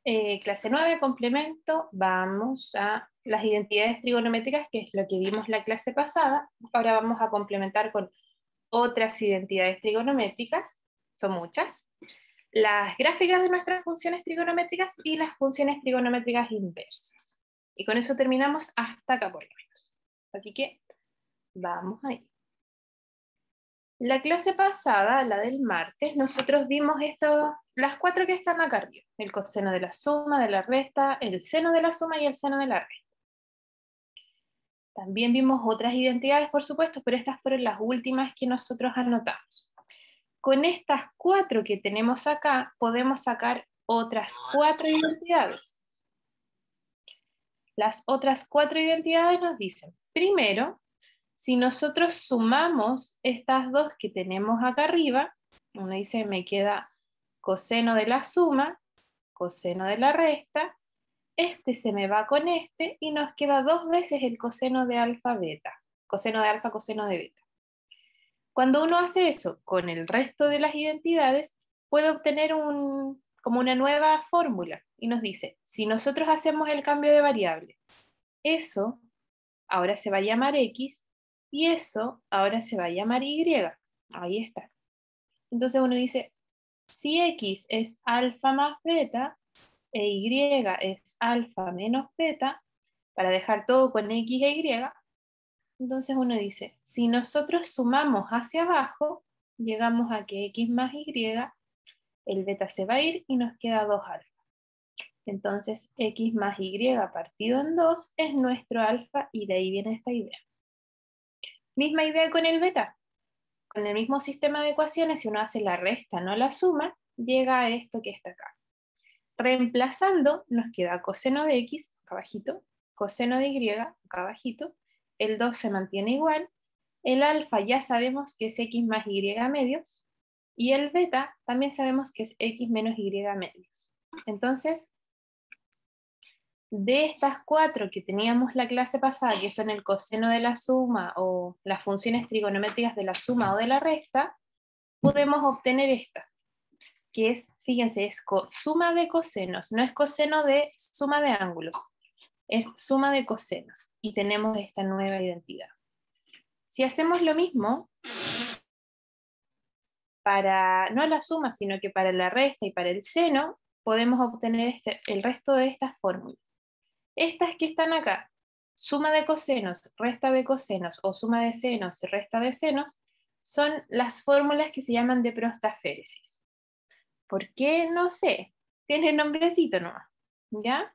Clase 9, complemento, vamos a las identidades trigonométricas, que es lo que vimos la clase pasada. Ahora vamos a complementar con otras identidades trigonométricas, son muchas, las gráficas de nuestras funciones trigonométricas y las funciones trigonométricas inversas. Y con eso terminamos hasta acá por lo menos. Así que vamos ahí. La clase pasada, la del martes, nosotros vimos las cuatro que están acá arriba. El coseno de la suma, de la resta, el seno de la suma y el seno de la resta. También vimos otras identidades, por supuesto, pero estas fueron las últimas que nosotros anotamos. Con estas cuatro que tenemos acá, podemos sacar otras cuatro identidades. Las otras cuatro identidades nos dicen, primero, si nosotros sumamos estas dos que tenemos acá arriba, uno dice me queda coseno de la suma, coseno de la resta, este se me va con este y nos queda dos veces el coseno de alfa beta, coseno de alfa, coseno de beta. Cuando uno hace eso con el resto de las identidades, puede obtener como una nueva fórmula y nos dice, si nosotros hacemos el cambio de variable, eso ahora se va a llamar X y eso ahora se va a llamar Y. Ahí está. Entonces uno dice, si X es alfa más beta e Y es alfa menos beta, para dejar todo con X e Y, entonces uno dice, si nosotros sumamos hacia abajo, llegamos a que X más Y, el beta se va a ir y nos queda 2 alfa. Entonces X más Y partido en 2 es nuestro alfa y de ahí viene esta idea. Misma idea con el beta. Con el mismo sistema de ecuaciones, si uno hace la resta, no la suma, llega a esto que está acá. Reemplazando, nos queda coseno de X, acá abajito, coseno de Y, acá abajito, el 2 se mantiene igual, el alfa ya sabemos que es X más Y medios, y el beta también sabemos que es X menos Y medios. Entonces, de estas cuatro que teníamos la clase pasada, que son el coseno de la suma o las funciones trigonométricas de la suma o de la resta, podemos obtener esta, que es, fíjense, es suma de cosenos, no es coseno de suma de ángulos, es suma de cosenos, y tenemos esta nueva identidad. Si hacemos lo mismo, para no la suma, sino que para la resta y para el seno, podemos obtener el resto de estas fórmulas. Estas que están acá, suma de cosenos, resta de cosenos, o suma de senos y resta de senos, son las fórmulas que se llaman de prostaféresis. ¿Por qué? No sé. Tiene nombrecito nomás. ¿Ya?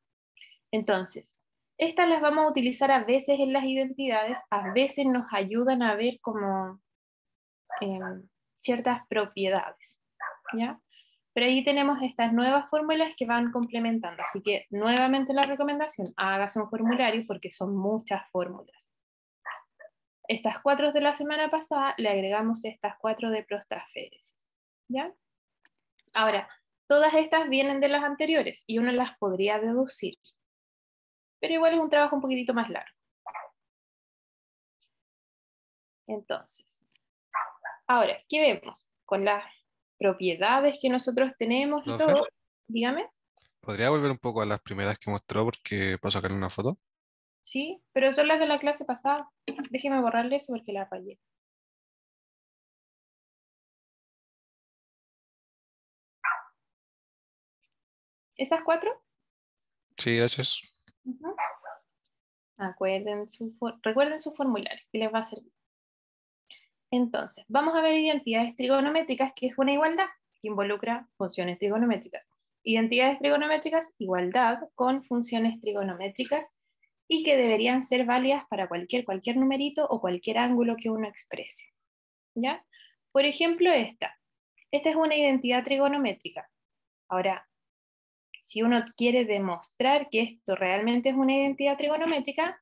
Entonces, estas las vamos a utilizar a veces en las identidades, a veces nos ayudan a ver como ciertas propiedades. ¿Ya? Pero ahí tenemos estas nuevas fórmulas que van complementando. Así que nuevamente la recomendación, hágase un formulario porque son muchas fórmulas. Estas cuatro de la semana pasada le agregamos estas cuatro de prostaféresis. ¿Ya? Ahora, todas estas vienen de las anteriores y uno las podría deducir. Pero igual es un trabajo un poquitito más largo. Entonces, ahora, ¿qué vemos? Con las propiedades que nosotros tenemos y Profe, todo, dígame. ¿podría volver un poco a las primeras que mostró porque para sacarle una foto? Sí, pero son las de la clase pasada. Déjeme borrarle eso porque la fallé. ¿Esas cuatro? Sí, gracias. Ujú. Recuerden su formulario, que les va a servir. Entonces, vamos a ver identidades trigonométricas, que es una igualdad, que involucra funciones trigonométricas. Identidades trigonométricas, igualdad con funciones trigonométricas, y que deberían ser válidas para cualquier numerito o cualquier ángulo que uno exprese. ¿Ya? Por ejemplo, esta. Esta es una identidad trigonométrica. Ahora, si uno quiere demostrar que esto realmente es una identidad trigonométrica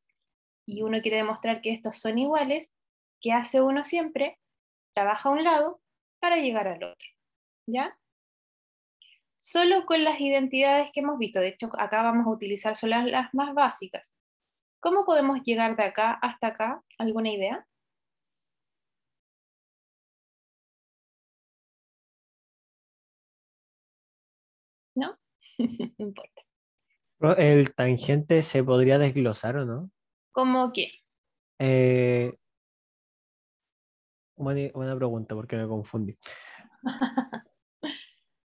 y uno quiere demostrar que estos son iguales, ¿qué hace uno siempre? Trabaja a un lado para llegar al otro. ¿Ya? Solo con las identidades que hemos visto, de hecho acá vamos a utilizar solo las más básicas. ¿Cómo podemos llegar de acá hasta acá? ¿Alguna idea? ¿No? No importa. ¿El tangente se podría desglosar o no? ¿Cómo qué? Eh, buena pregunta porque me confundí.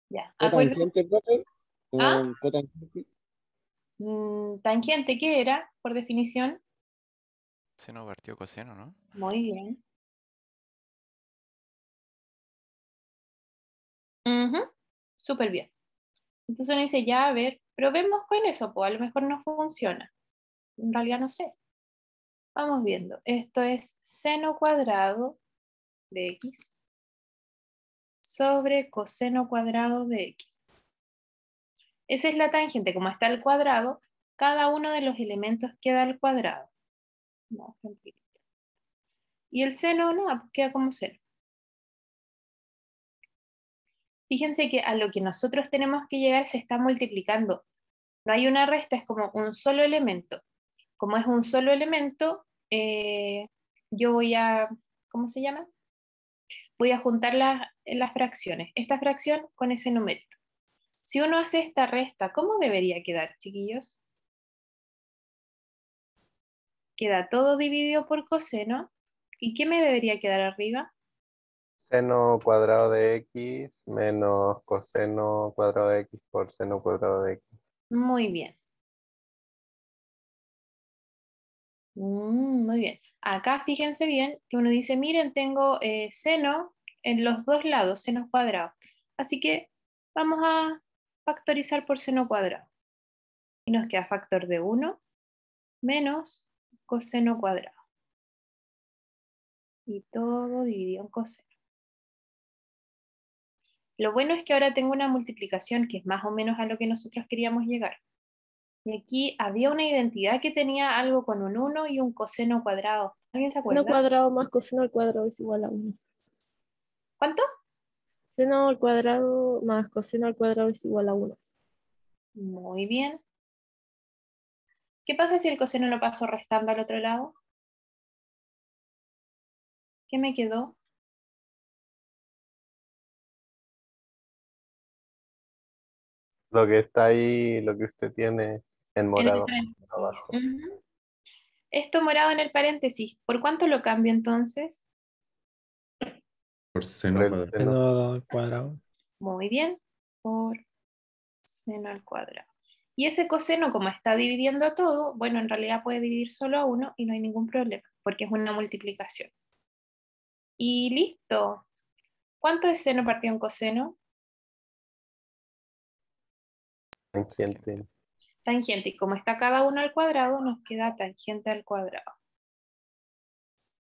Ya, acuérdense. Cotangente, profe. ¿Ah? Como cotangente. Tangente, ¿qué era, por definición? Seno partido coseno, ¿no? Muy bien. Ujú, súper bien. Entonces uno dice, ya, a ver, probemos con eso, pues a lo mejor no funciona. En realidad no sé. Vamos viendo. Esto es seno cuadrado de x sobre coseno cuadrado de x. Esa es la tangente, como está al cuadrado, cada uno de los elementos queda al cuadrado. No, tranquilo. Y el seno no, pues queda como seno. Fíjense que a lo que nosotros tenemos que llegar se está multiplicando. No hay una resta, es como un solo elemento. Como es un solo elemento, yo voy a, ¿cómo se llama? Voy a juntar las fracciones. Esta fracción con ese numerito. Si uno hace esta resta, ¿cómo debería quedar, chiquillos? Queda todo dividido por coseno. ¿Y qué me debería quedar arriba? Seno cuadrado de x menos coseno cuadrado de x por seno cuadrado de x. Muy bien. Muy bien. Acá fíjense bien que uno dice, miren, tengo seno en los dos lados, seno cuadrado. Así que vamos a factorizar por seno cuadrado. Y nos queda factor de 1 menos coseno cuadrado. Y todo dividido en coseno. Lo bueno es que ahora tengo una multiplicación que es más o menos a lo que nosotros queríamos llegar. Y aquí había una identidad que tenía algo con un 1 y un coseno cuadrado. ¿Alguien se Seno acuerda? cuadrado más coseno al cuadrado es igual a 1. ¿Cuánto? Seno al cuadrado más coseno al cuadrado es igual a 1. Muy bien. ¿Qué pasa si el coseno lo paso restando al otro lado? ¿Qué me quedó? Lo que está ahí, lo que usted tiene en En el morado paréntesis. abajo. Ujú. Esto morado en el paréntesis, ¿por cuánto lo cambio entonces? Por seno Por el cuadrado. seno. Seno al cuadrado. Muy bien, por seno al cuadrado. Y ese coseno, como está dividiendo todo, bueno, en realidad puede dividir solo a 1 y no hay ningún problema, porque es una multiplicación. Y listo. ¿Cuánto es seno partido en coseno? Tangente. Tangente. Y como está cada uno al cuadrado, nos queda tangente al cuadrado.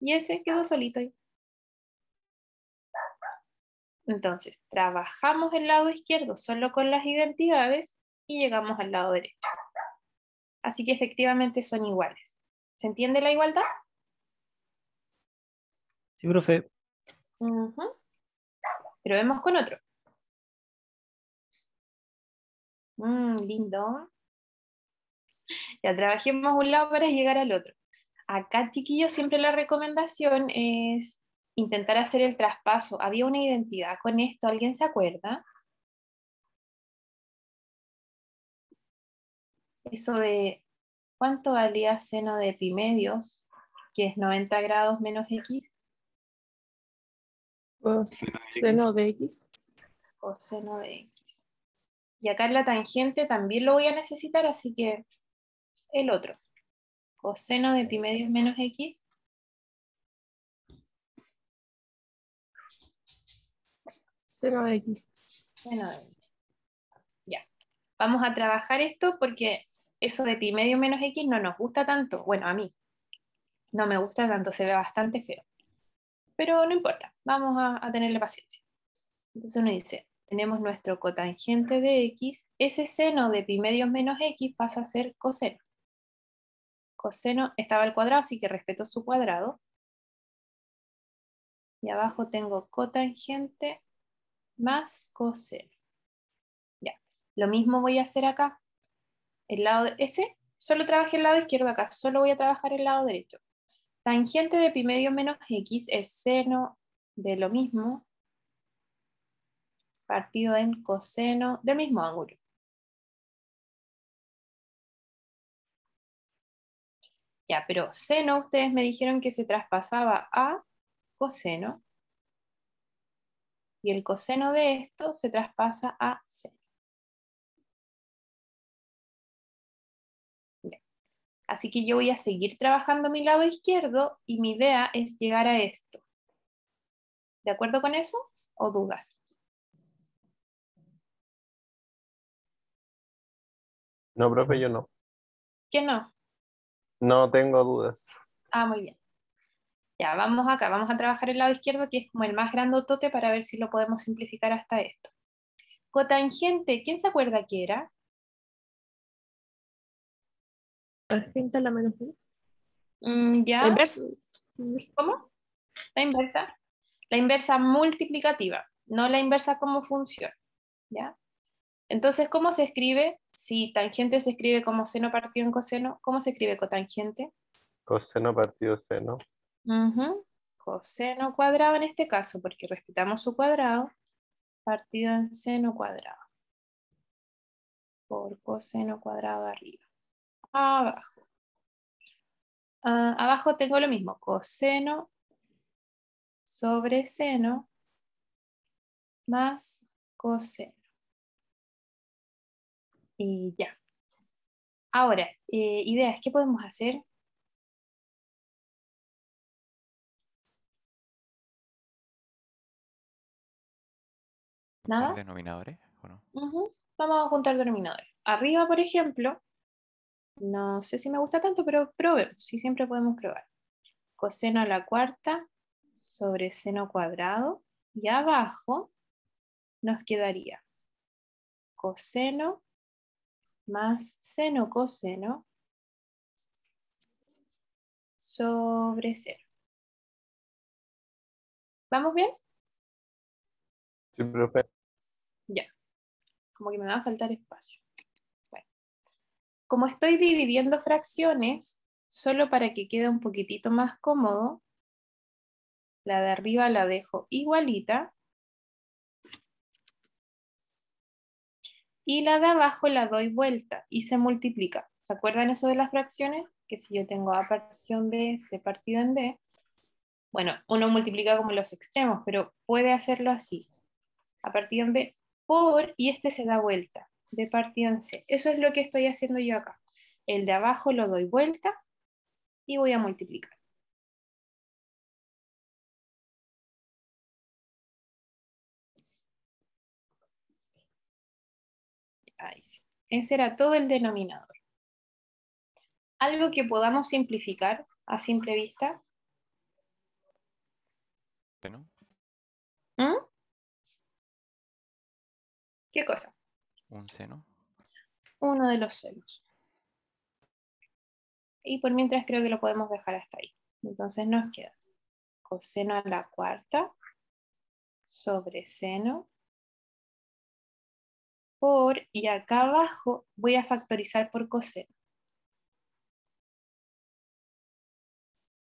Y ese quedó solito ahí. Entonces, trabajamos el lado izquierdo solo con las identidades y llegamos al lado derecho. Así que efectivamente son iguales. ¿Se entiende la igualdad? Sí, profe. Ujú. Pero vemos con otro. Lindo. Ya trabajemos un lado para llegar al otro. Acá, chiquillos, siempre la recomendación es intentar hacer el traspaso. Había una identidad con esto, ¿alguien se acuerda? Eso de ¿cuánto valía seno de pi medios, que es 90 grados menos x? Coseno de x. Coseno de x. Y acá en la tangente también lo voy a necesitar, así que el otro. Coseno de pi medios menos x. Seno de x. Seno de x. Ya. Vamos a trabajar esto porque eso de pi medio menos x no nos gusta tanto. Bueno, a mí no me gusta tanto, se ve bastante feo. Pero no importa, vamos a tenerle paciencia. Entonces uno dice, tenemos nuestro cotangente de x, ese seno de pi medios menos x pasa a ser coseno. Coseno estaba al cuadrado, así que respeto su cuadrado. Y abajo tengo cotangente más coseno. Ya, lo mismo voy a hacer acá. El lado ese, solo trabajé el lado izquierdo acá, solo voy a trabajar el lado derecho. Tangente de pi medios menos x es seno de lo mismo partido en coseno del mismo ángulo. Ya, pero seno, ustedes me dijeron que se traspasaba a coseno. Y el coseno de esto se traspasa a seno. Bien. Así que yo voy a seguir trabajando mi lado izquierdo y mi idea es llegar a esto. ¿De acuerdo con eso? ¿O dudas? No, profe, yo no. ¿Qué no? No tengo dudas. Ah, muy bien. Ya, vamos acá, vamos a trabajar el lado izquierdo, que es como el más grandotote, para ver si lo podemos simplificar hasta esto. Cotangente, ¿quién se acuerda qué era? Tangente a la menos uno. La ¿Ya? inversa. ¿Cómo? La inversa. La inversa multiplicativa, no la inversa como función. ¿Ya? Entonces, ¿cómo se escribe? Si tangente se escribe como seno partido en coseno, ¿cómo se escribe cotangente? Coseno partido seno. Ujú. Coseno cuadrado en este caso, porque respetamos su cuadrado, partido en seno cuadrado. Por coseno cuadrado de arriba. Abajo. Abajo tengo lo mismo, coseno sobre seno más coseno. Y ya. Ahora, ideas, ¿qué podemos hacer? ¿Juntar ¿Nada? denominadores o no? Ujú. Vamos a juntar denominadores. Arriba, por ejemplo, no sé si me gusta tanto, pero probemos, sí, siempre podemos probar. Coseno a la cuarta sobre seno cuadrado. Y abajo nos quedaría coseno más seno coseno sobre cero. ¿Vamos bien? Sí, profe. Ya. Como que me va a faltar espacio. Bueno. Como estoy dividiendo fracciones, solo para que quede un poquitito más cómodo, la de arriba la dejo igualita. Y la de abajo la doy vuelta y se multiplica. ¿Se acuerdan eso de las fracciones? Que si yo tengo A partido en B, C partido en D, bueno, uno multiplica como los extremos, pero puede hacerlo así. A partido en B por, y este se da vuelta, B partido en C. Eso es lo que estoy haciendo yo acá. El de abajo lo doy vuelta y voy a multiplicar. Ahí sí. Ese era todo el denominador. Algo que podamos simplificar a simple vista. ¿Seno? ¿Mm? ¿Qué cosa? ¿Un seno? Uno de los senos. Y por mientras creo que lo podemos dejar hasta ahí. Entonces nos queda coseno a la cuarta sobre seno por, y acá abajo voy a factorizar por coseno.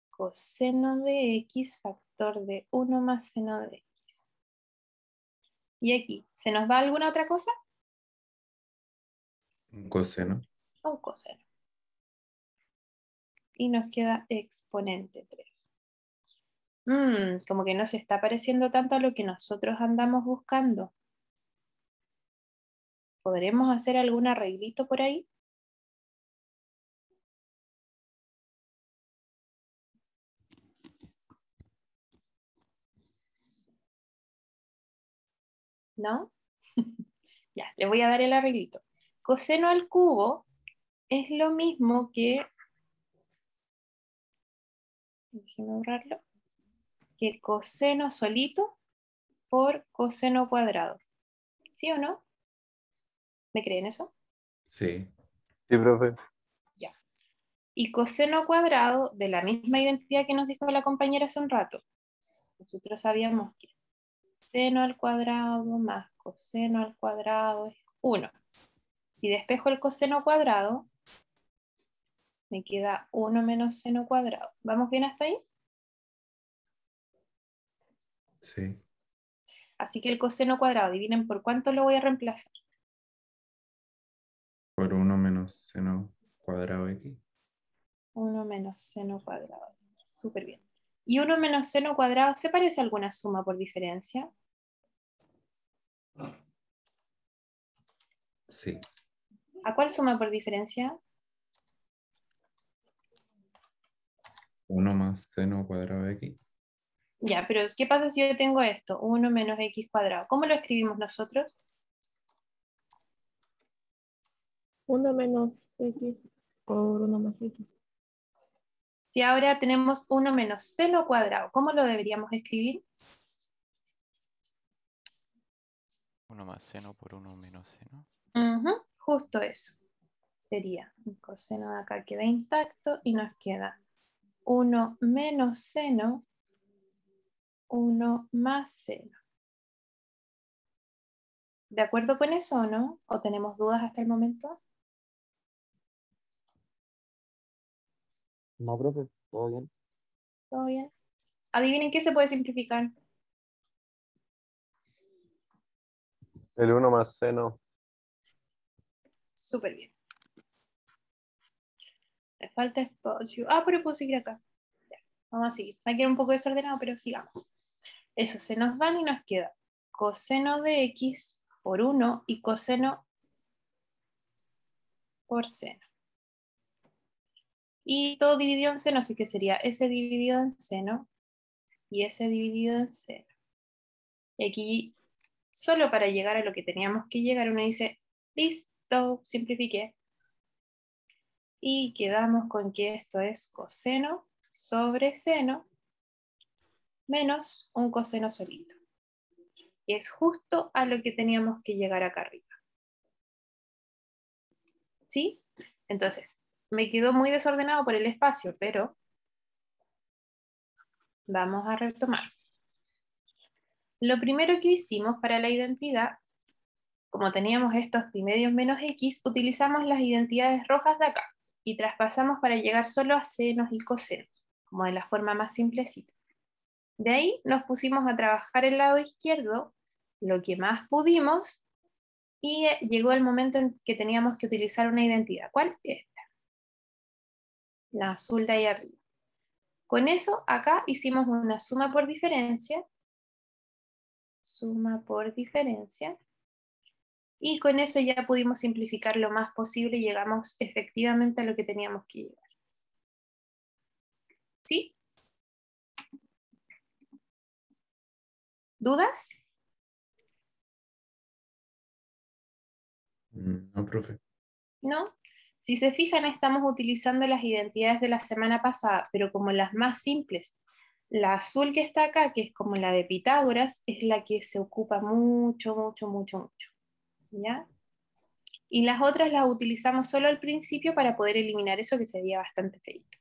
Coseno de x factor de 1 más seno de x. Y aquí, ¿se nos va alguna otra cosa? Un coseno. Un coseno. Y nos queda exponente 3. Como que no se está pareciendo tanto a lo que nosotros andamos buscando. ¿Podremos hacer algún arreglito por ahí? ¿No? Ya, le voy a dar el arreglito. Coseno al cubo es lo mismo que, déjeme borrarlo, que coseno solito por coseno cuadrado. ¿Sí o no? ¿Me creen eso? Sí. Sí, profe. Ya. Y coseno cuadrado de la misma identidad que nos dijo la compañera hace un rato. Nosotros sabíamos que seno al cuadrado más coseno al cuadrado es 1. Si despejo el coseno cuadrado, me queda 1 menos seno cuadrado. ¿Vamos bien hasta ahí? Sí. Así que el coseno cuadrado, adivinen por cuánto lo voy a reemplazar. Por 1 menos seno cuadrado x. 1 menos seno cuadrado. Súper bien. ¿Y 1 menos seno cuadrado se parece a alguna suma por diferencia? Sí. ¿A cuál suma por diferencia? 1 más seno cuadrado de x. Ya, pero ¿qué pasa si yo tengo esto? 1 menos x cuadrado. ¿Cómo lo escribimos nosotros? 1 menos x por 1 más x. Si ahora tenemos 1 menos seno cuadrado, ¿cómo lo deberíamos escribir? 1 más seno por 1 menos seno. Ujú, justo eso. Sería el coseno de acá queda intacto y nos queda 1 menos seno, 1 más seno. ¿De acuerdo con eso o no? ¿O tenemos dudas hasta el momento? No, profe, todo bien. ¿Todo bien? Adivinen qué se puede simplificar. El 1 más seno. Súper bien. Me falta espacio. Ah, pero puedo seguir acá. Ya, vamos a seguir. Va a quedar un poco desordenado, pero sigamos. Eso se nos van y nos queda coseno de x por 1 y coseno por seno. Y todo dividido en seno, así que sería s dividido en seno y s dividido en seno. Y aquí, solo para llegar a lo que teníamos que llegar, uno dice, listo, simplifiqué. Y quedamos con que esto es coseno sobre seno menos un coseno solito. Y es justo a lo que teníamos que llegar acá arriba. ¿Sí? Entonces, me quedó muy desordenado por el espacio, pero vamos a retomar. Lo primero que hicimos para la identidad, como teníamos estos pi medios menos x, utilizamos las identidades rojas de acá y traspasamos para llegar solo a senos y cosenos, como de la forma más simplecita. De ahí nos pusimos a trabajar el lado izquierdo, lo que más pudimos, y llegó el momento en que teníamos que utilizar una identidad. ¿Cuál? Esta. La azul de ahí arriba. Con eso, acá hicimos una suma por diferencia. Suma por diferencia. Y con eso ya pudimos simplificar lo más posible y llegamos efectivamente a lo que teníamos que llegar. ¿Sí? ¿Dudas? No, profe. ¿No? Si se fijan, estamos utilizando las identidades de la semana pasada, pero como las más simples. La azul que está acá, que es como la de Pitágoras, es la que se ocupa mucho, mucho, mucho, mucho. ¿Ya? Y las otras las utilizamos solo al principio para poder eliminar eso que sería bastante feito.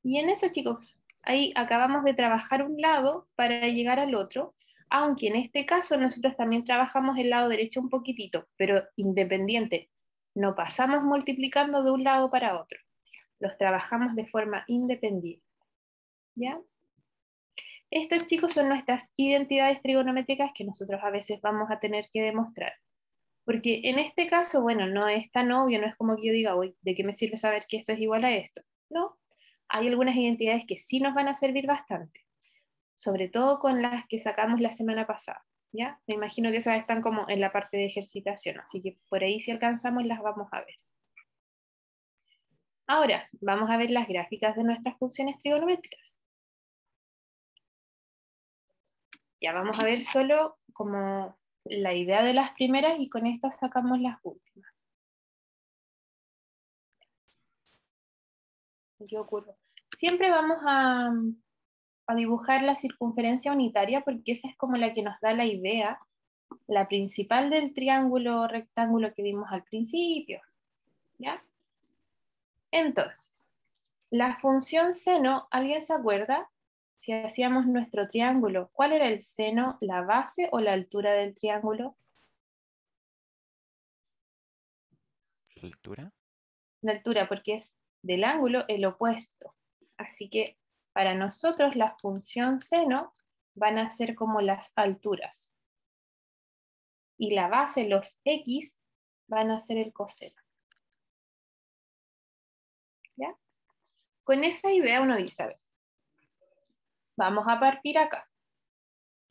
Y en eso, chicos, ahí acabamos de trabajar un lado para llegar al otro, aunque en este caso nosotros también trabajamos el lado derecho un poquitito, pero independiente. No pasamos multiplicando de un lado para otro. Los trabajamos de forma independiente. ¿Ya? Estos, chicos, son nuestras identidades trigonométricas que nosotros a veces vamos a tener que demostrar. Porque en este caso, bueno, no es tan obvio, no es como que yo diga, uy, ¿de qué me sirve saber que esto es igual a esto? No, hay algunas identidades que sí nos van a servir bastante, sobre todo con las que sacamos la semana pasada, ¿ya? Me imagino que esas están como en la parte de ejercitación, así que por ahí si alcanzamos las vamos a ver. Ahora, vamos a ver las gráficas de nuestras funciones trigonométricas. Ya vamos a ver solo como la idea de las primeras y con estas sacamos las últimas. ¿Qué ocurre? Siempre vamos a dibujar la circunferencia unitaria porque esa es como la que nos da la idea, la principal del triángulo rectángulo que vimos al principio. ¿Ya? Entonces, la función seno, ¿alguien se acuerda? Si hacíamos nuestro triángulo, ¿cuál era el seno, la base o la altura del triángulo? ¿La altura? La altura, porque es del ángulo el opuesto. Así que para nosotros la función seno van a ser como las alturas. Y la base, los x, van a ser el coseno. ¿Ya? Con esa idea uno dice, a ver, vamos a partir acá.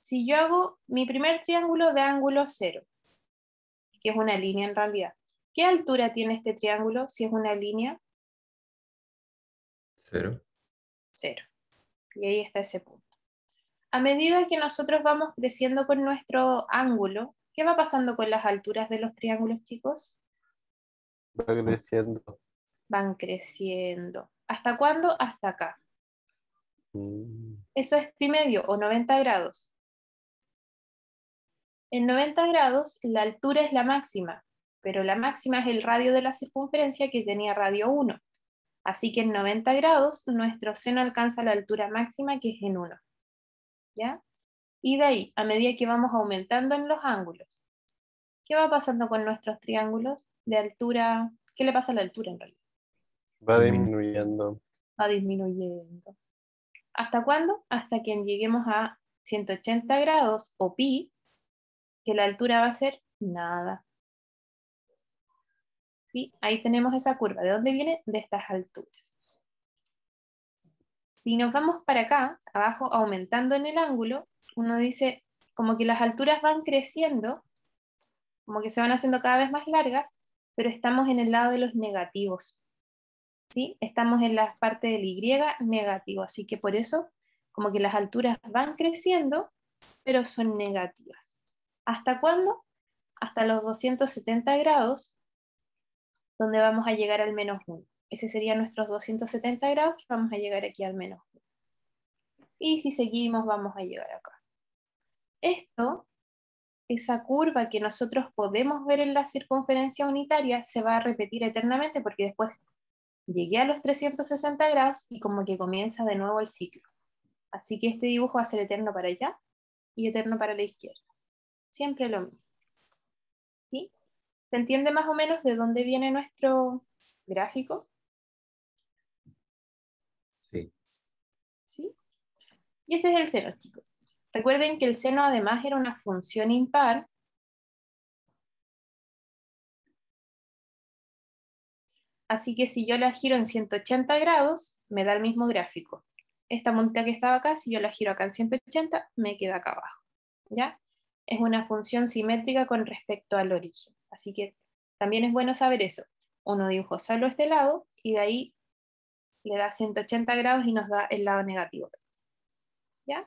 Si yo hago mi primer triángulo de ángulo 0, que es una línea en realidad, ¿qué altura tiene este triángulo si es una línea? 0. 0. Y ahí está ese punto. A medida que nosotros vamos creciendo con nuestro ángulo, ¿qué va pasando con las alturas de los triángulos, chicos? Va creciendo. Van creciendo. ¿Hasta cuándo? Hasta acá. Mm, Eso es pi medio o 90 grados. En 90 grados la altura es la máxima, pero la máxima es el radio de la circunferencia que tenía radio 1. Así que en 90 grados nuestro seno alcanza la altura máxima que es en 1. ¿Ya? Y de ahí, a medida que vamos aumentando en los ángulos, ¿qué va pasando con nuestros triángulos de altura? ¿Qué le pasa a la altura en realidad? Va disminuyendo. Va disminuyendo. ¿Hasta cuándo? Hasta que lleguemos a 180 grados o pi, que la altura va a ser nada. ¿Sí? Ahí tenemos esa curva. ¿De dónde viene? De estas alturas. Si nos vamos para acá, abajo, aumentando en el ángulo, uno dice como que las alturas van creciendo, como que se van haciendo cada vez más largas, pero estamos en el lado de los negativos. ¿Sí? Estamos en la parte del y negativo, así que por eso como que las alturas van creciendo, pero son negativas. ¿Hasta cuándo? Hasta los 270 grados, donde vamos a llegar al menos 1. Ese sería nuestros 270 grados, que vamos a llegar aquí al menos 1. Y si seguimos, vamos a llegar acá. Esto, esa curva que nosotros podemos ver en la circunferencia unitaria, se va a repetir eternamente porque después llegué a los 360 grados y como que comienza de nuevo el ciclo. Así que este dibujo va a ser eterno para allá y eterno para la izquierda. Siempre lo mismo. ¿Sí? ¿Se entiende más o menos de dónde viene nuestro gráfico? Sí. ¿Sí? Y ese es el seno, chicos. Recuerden que el seno además era una función impar. Así que si yo la giro en 180 grados, me da el mismo gráfico. Esta monta que estaba acá, si yo la giro acá en 180, me queda acá abajo. ¿Ya? Es una función simétrica con respecto al origen. Así que también es bueno saber eso. Uno dibujó solo este lado y de ahí le da 180 grados y nos da el lado negativo. ¿Ya?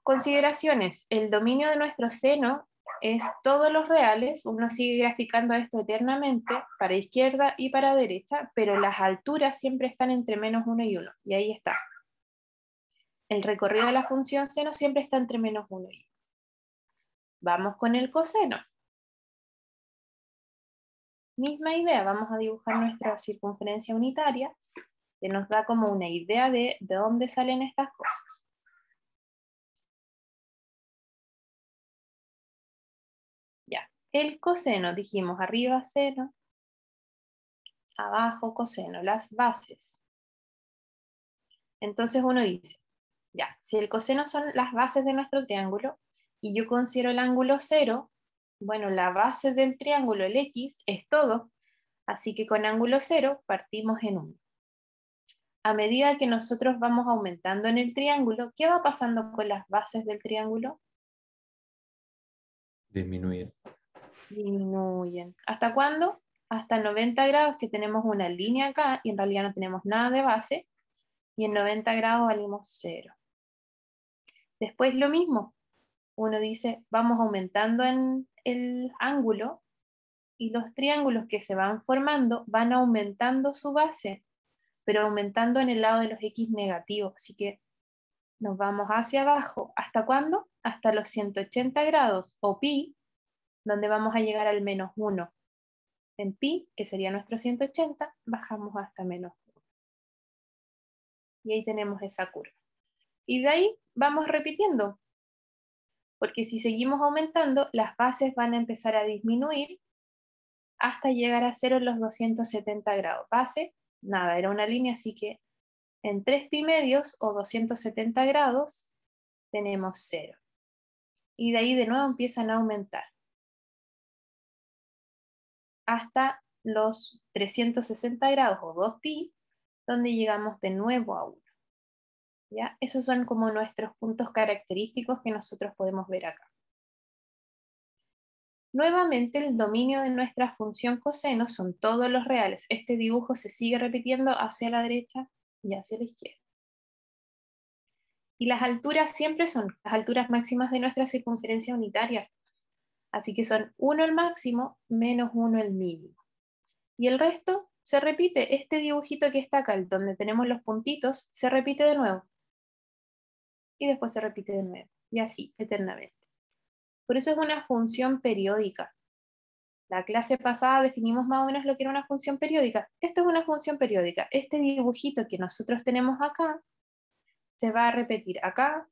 Consideraciones. El dominio de nuestro seno es todos los reales. Uno sigue graficando esto eternamente para izquierda y para derecha, pero las alturas siempre están entre menos 1 y 1. Y ahí está. El recorrido de la función seno siempre está entre menos 1 y 1. Vamos con el coseno. Misma idea, vamos a dibujar nuestra circunferencia unitaria, que nos da como una idea de dónde salen estas cosas. Ya, el coseno, dijimos arriba seno, abajo coseno, las bases. Entonces uno dice, ya, si el coseno son las bases de nuestro triángulo, y yo considero el ángulo 0, bueno, la base del triángulo, el X, es todo, así que con ángulo 0 partimos en 1. A medida que nosotros vamos aumentando en el triángulo, ¿qué va pasando con las bases del triángulo? Disminuye. Disminuyen. ¿Hasta cuándo? Hasta 90 grados, que tenemos una línea acá y en realidad no tenemos nada de base, y en 90 grados valimos 0. Después lo mismo, uno dice, vamos aumentando en el ángulo y los triángulos que se van formando van aumentando su base, pero aumentando en el lado de los X negativos, así que nos vamos hacia abajo. ¿Hasta cuándo? Hasta los 180 grados o pi, donde vamos a llegar al menos 1. En pi, que sería nuestro 180, bajamos hasta menos 1. Y ahí tenemos esa curva. Y de ahí vamos repitiendo, porque si seguimos aumentando, las bases van a empezar a disminuir hasta llegar a 0 en los 270 grados. Base, nada, era una línea, así que en 3 pi medios o 270 grados tenemos 0. Y de ahí de nuevo empiezan a aumentar hasta los 360 grados o 2pi, donde llegamos de nuevo a 1. ¿Ya? Esos son como nuestros puntos característicos que nosotros podemos ver acá. Nuevamente, el dominio de nuestra función coseno son todos los reales. Este dibujo se sigue repitiendo hacia la derecha y hacia la izquierda. Y las alturas siempre son las alturas máximas de nuestra circunferencia unitaria. Así que son 1 el máximo menos 1 el mínimo. Y el resto se repite. Este dibujito que está acá, donde tenemos los puntitos, se repite de nuevo. Y después se repite de nuevo. Y así, eternamente. Por eso es una función periódica. La clase pasada definimos más o menos lo que era una función periódica. Esto es una función periódica. Este dibujito que nosotros tenemos acá, se va a repetir acá,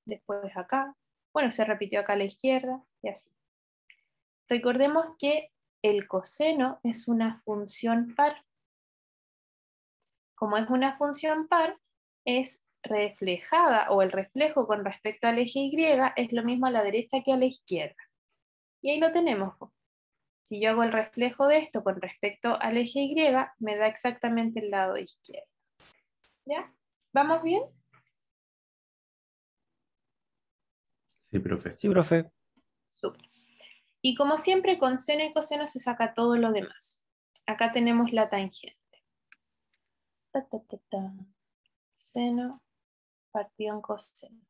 después acá. Bueno, se repitió acá a la izquierda, y así. Recordemos que el coseno es una función par. Como es una función par, es reflejada, o el reflejo con respecto al eje Y es lo mismo a la derecha que a la izquierda. Y ahí lo tenemos. Si yo hago el reflejo de esto con respecto al eje Y, me da exactamente el lado izquierdo. ¿Ya? ¿Vamos bien? Sí, profe. Sí, profe. Súper. Y como siempre, con seno y coseno se saca todo lo demás. Acá tenemos la tangente. Seno partido en coseno.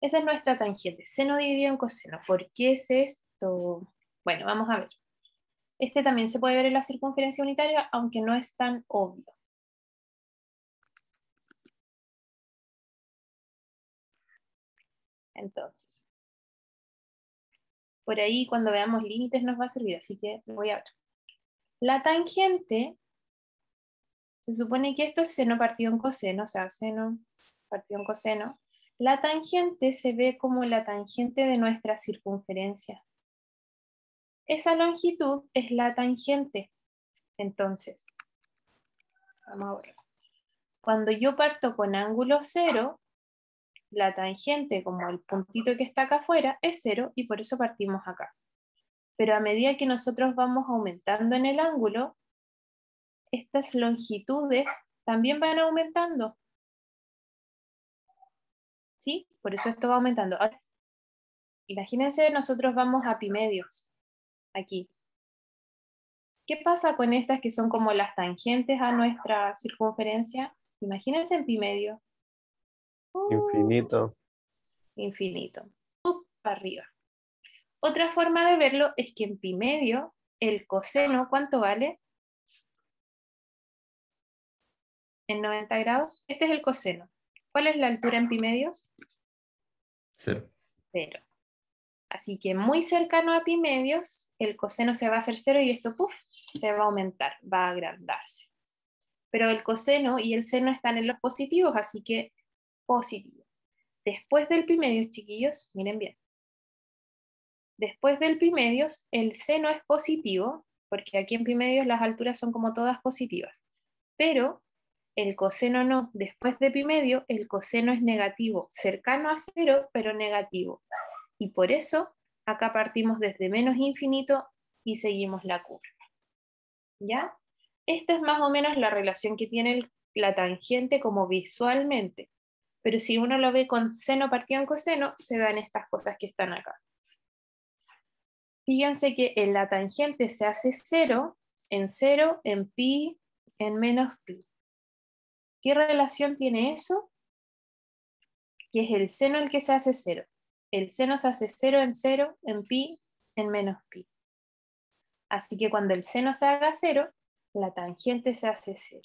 Esa es nuestra tangente, seno dividido en coseno. ¿Por qué es esto? Bueno, vamos a ver. Este también se puede ver en la circunferencia unitaria, aunque no es tan obvio. Entonces, por ahí cuando veamos límites nos va a servir, así que voy a ver. La tangente, se supone que esto es seno partido en coseno, o sea, seno partido en coseno. La tangente se ve como la tangente de nuestra circunferencia. Esa longitud es la tangente. Entonces, vamos a ver. Cuando yo parto con ángulo 0, la tangente, como el puntito que está acá afuera, es 0 y por eso partimos acá. Pero a medida que nosotros vamos aumentando en el ángulo, estas longitudes también van aumentando. ¿Sí? Por eso esto va aumentando. Ahora, imagínense, nosotros vamos a pi medios, aquí. ¿Qué pasa con estas que son como las tangentes a nuestra circunferencia? Imagínense en pi medio. Infinito. Infinito. Para arriba. Otra forma de verlo es que en pi medio, el coseno, ¿cuánto vale? En 90 grados. Este es el coseno. ¿Cuál es la altura en pi medios? 0. 0. Así que muy cercano a pi medios, el coseno se va a hacer 0 y esto, ¡puf!, se va a aumentar, va a agrandarse. Pero el coseno y el seno están en los positivos, así que positivo. Después del pi medios, chiquillos, miren bien. Después del pi medios, el seno es positivo, porque aquí en pi medios las alturas son como todas positivas. Pero el coseno no. Después de pi medio, el coseno es negativo, cercano a 0, pero negativo. Y por eso, acá partimos desde menos infinito y seguimos la curva. ¿Ya? Esta es más o menos la relación que tiene la tangente como visualmente. Pero si uno lo ve con seno partido en coseno, se dan estas cosas que están acá. Fíjense que en la tangente se hace 0, en pi, en menos pi. ¿Qué relación tiene eso? Que es el seno el que se hace 0. El seno se hace 0, en pi, en menos pi. Así que cuando el seno se haga 0, la tangente se hace 0.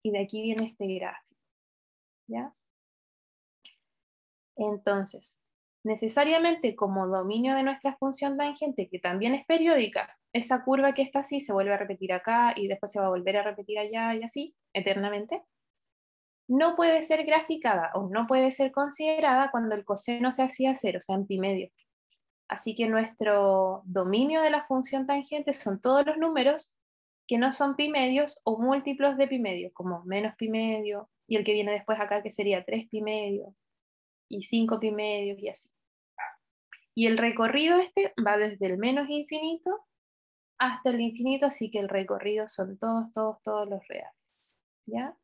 Y de aquí viene este gráfico. ¿Ya? Entonces, necesariamente como dominio de nuestra función tangente, que también es periódica, esa curva que está así se vuelve a repetir acá y después se va a volver a repetir allá y así, eternamente, no puede ser graficada o no puede ser considerada cuando el coseno se hacía 0, o sea, en pi medio. Así que nuestro dominio de la función tangente son todos los números que no son pi medios o múltiplos de pi medio, como menos pi medio, y el que viene después acá que sería 3 pi medio, y 5 pi medio, y así. Y el recorrido este va desde el menos infinito hasta el infinito, así que el recorrido son todos los reales. ¿Ya?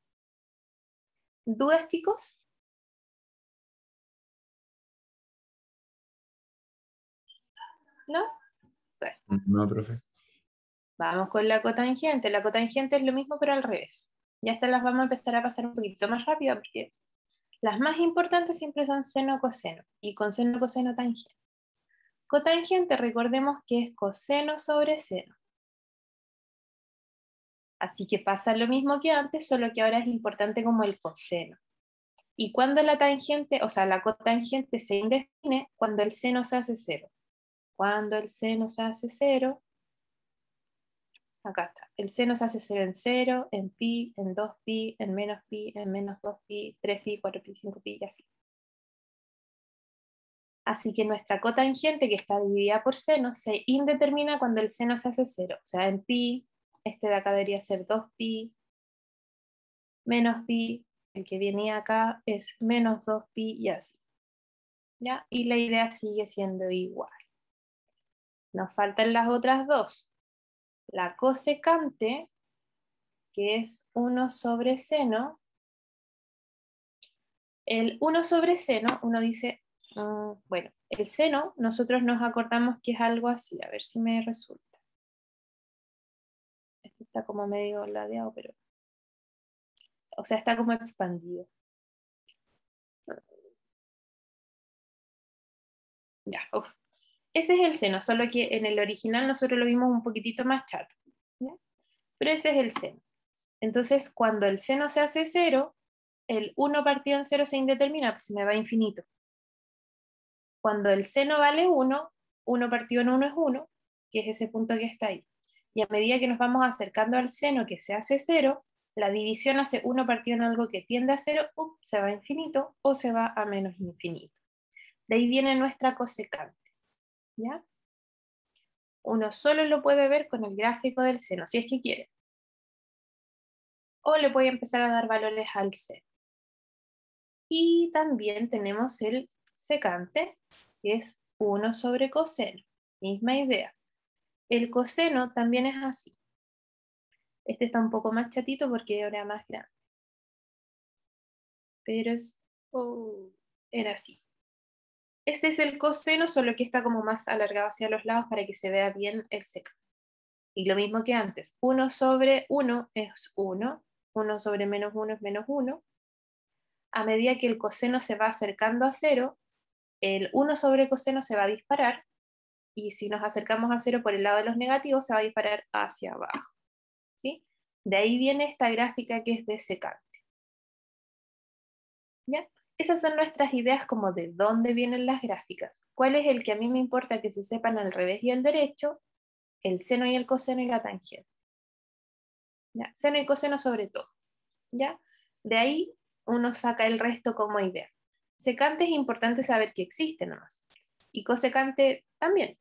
¿Dudas, chicos? ¿No? Bueno, No, profe. vamos con la cotangente. La cotangente es lo mismo, pero al revés. Ya estas las vamos a empezar a pasar un poquito más rápido, porque las más importantes siempre son seno, coseno, y con seno, coseno, tangente. Cotangente, recordemos que es coseno sobre seno. Así que pasa lo mismo que antes, solo que ahora es importante como el coseno. Y cuando la tangente, o sea, la cotangente se indefine cuando el seno se hace cero. Cuando el seno se hace cero, acá está, el seno se hace cero, en pi, en 2pi, en menos 2pi, 3pi, 4pi, 5pi y así. Así que nuestra cotangente, que está dividida por seno, se indetermina cuando el seno se hace cero. O sea, en pi, este de acá debería ser 2pi, menos pi, el que venía acá es menos 2pi y así. ¿Ya? Y la idea sigue siendo igual. Nos faltan las otras dos. La cosecante, que es 1 sobre seno. El 1 sobre seno, uno dice, bueno, el seno, nosotros nos acordamos que es algo así. A ver si me resulta. Este está como medio ladeado, pero... O sea, está como expandido. Ya, uf. Ese es el seno, solo que en el original nosotros lo vimos un poquitito más chato. ¿Ya? Pero ese es el seno. Entonces, cuando el seno se hace cero, el 1 partido en 0 se indetermina, pues se me va a infinito. Cuando el seno vale 1, 1 partido en 1 es 1, que es ese punto que está ahí. Y a medida que nos vamos acercando al seno que se hace 0, la división hace 1 partido en algo que tiende a 0, se va a infinito o se va a menos infinito. De ahí viene nuestra cosecante. ¿Ya? Uno solo lo puede ver con el gráfico del seno, si es que quiere. O le puede empezar a dar valores al seno. Y también tenemos el secante, que es 1 sobre coseno. Misma idea. El coseno también es así. Este está un poco más chatito porque ahora más grande. Pero era así. Este es el coseno, solo que está como más alargado hacia los lados para que se vea bien el secante. Y lo mismo que antes. 1 sobre 1 es 1. 1 sobre menos 1 es menos 1. A medida que el coseno se va acercando a 0, el 1 sobre coseno se va a disparar, y si nos acercamos a 0 por el lado de los negativos, se va a disparar hacia abajo. ¿Sí? De ahí viene esta gráfica que es de secante. ¿Ya? Esas son nuestras ideas como de dónde vienen las gráficas. ¿Cuál es el que a mí me importa que se sepan al revés y al derecho? El seno y el coseno y la tangente. ¿Ya? Seno y coseno sobre todo. ¿Ya? De ahí uno saca el resto como idea. Secante es importante saber que existe nomás. Y cosecante también.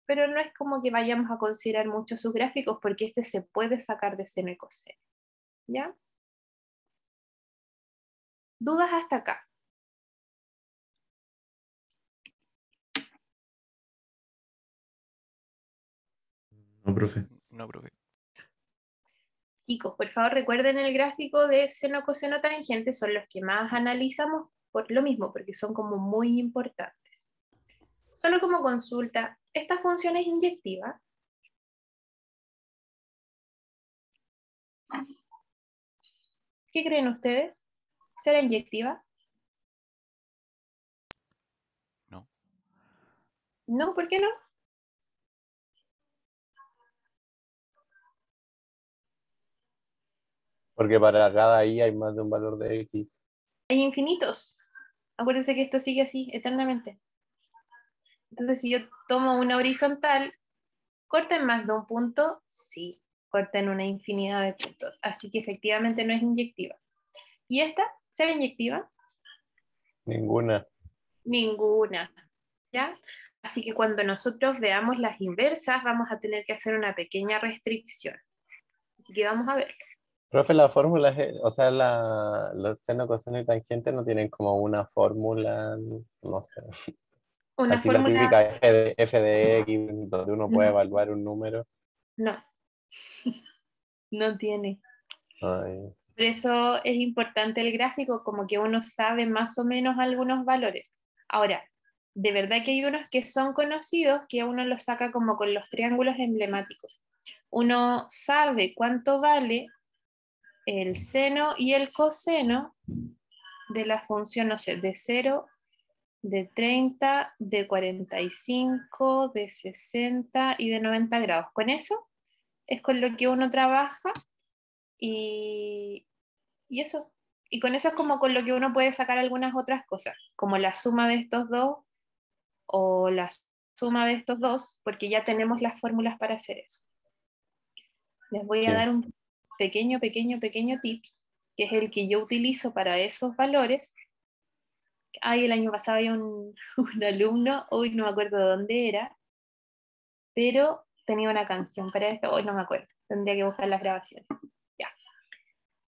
Pero no es como que vayamos a considerar mucho sus gráficos porque este se puede sacar de seno y coseno. ¿Ya? ¿Dudas hasta acá? No, profe. No, profe. Chicos, por favor recuerden el gráfico de seno, coseno, tangente, son los que más analizamos por lo mismo, porque son como muy importantes. Solo como consulta, ¿esta función es inyectiva? ¿Qué creen ustedes? ¿Será inyectiva? No. No, ¿por qué no? Porque para cada i hay más de un valor de x. Hay infinitos. Acuérdense que esto sigue así eternamente. Entonces, si yo tomo una horizontal, ¿corta en más de un punto? Sí, corta en una infinidad de puntos. Así que efectivamente no es inyectiva. ¿Y esta? ¿Será inyectiva? Ninguna. Ninguna. ¿Ya? Así que cuando nosotros veamos las inversas, vamos a tener que hacer una pequeña restricción. Así que vamos a ver. Profe, las fórmulas, o sea, los seno, coseno y tangente no tienen como una fórmula, no sé. Una Así la fórmula... típica f de x, donde uno puede evaluar un número. No, no tiene. Ay, Por eso es importante el gráfico, como que uno sabe más o menos algunos valores. Ahora, de verdad que hay unos que son conocidos que uno los saca como con los triángulos emblemáticos. Uno sabe cuánto vale el seno y el coseno de la función, no sé, de 0, de 30, de 45, de 60 y de 90 grados. Con eso es con lo que uno trabaja y eso. Y con eso es como con lo que uno puede sacar algunas otras cosas, como la suma de estos dos o la suma de estos dos, porque ya tenemos las fórmulas para hacer eso. Les voy a sí. dar un pequeño tips, que es el que yo utilizo para esos valores. Ay, el año pasado había un alumno, hoy no me acuerdo de dónde era, pero tenía una canción para esto, hoy no me acuerdo, tendría que buscar las grabaciones. Ya.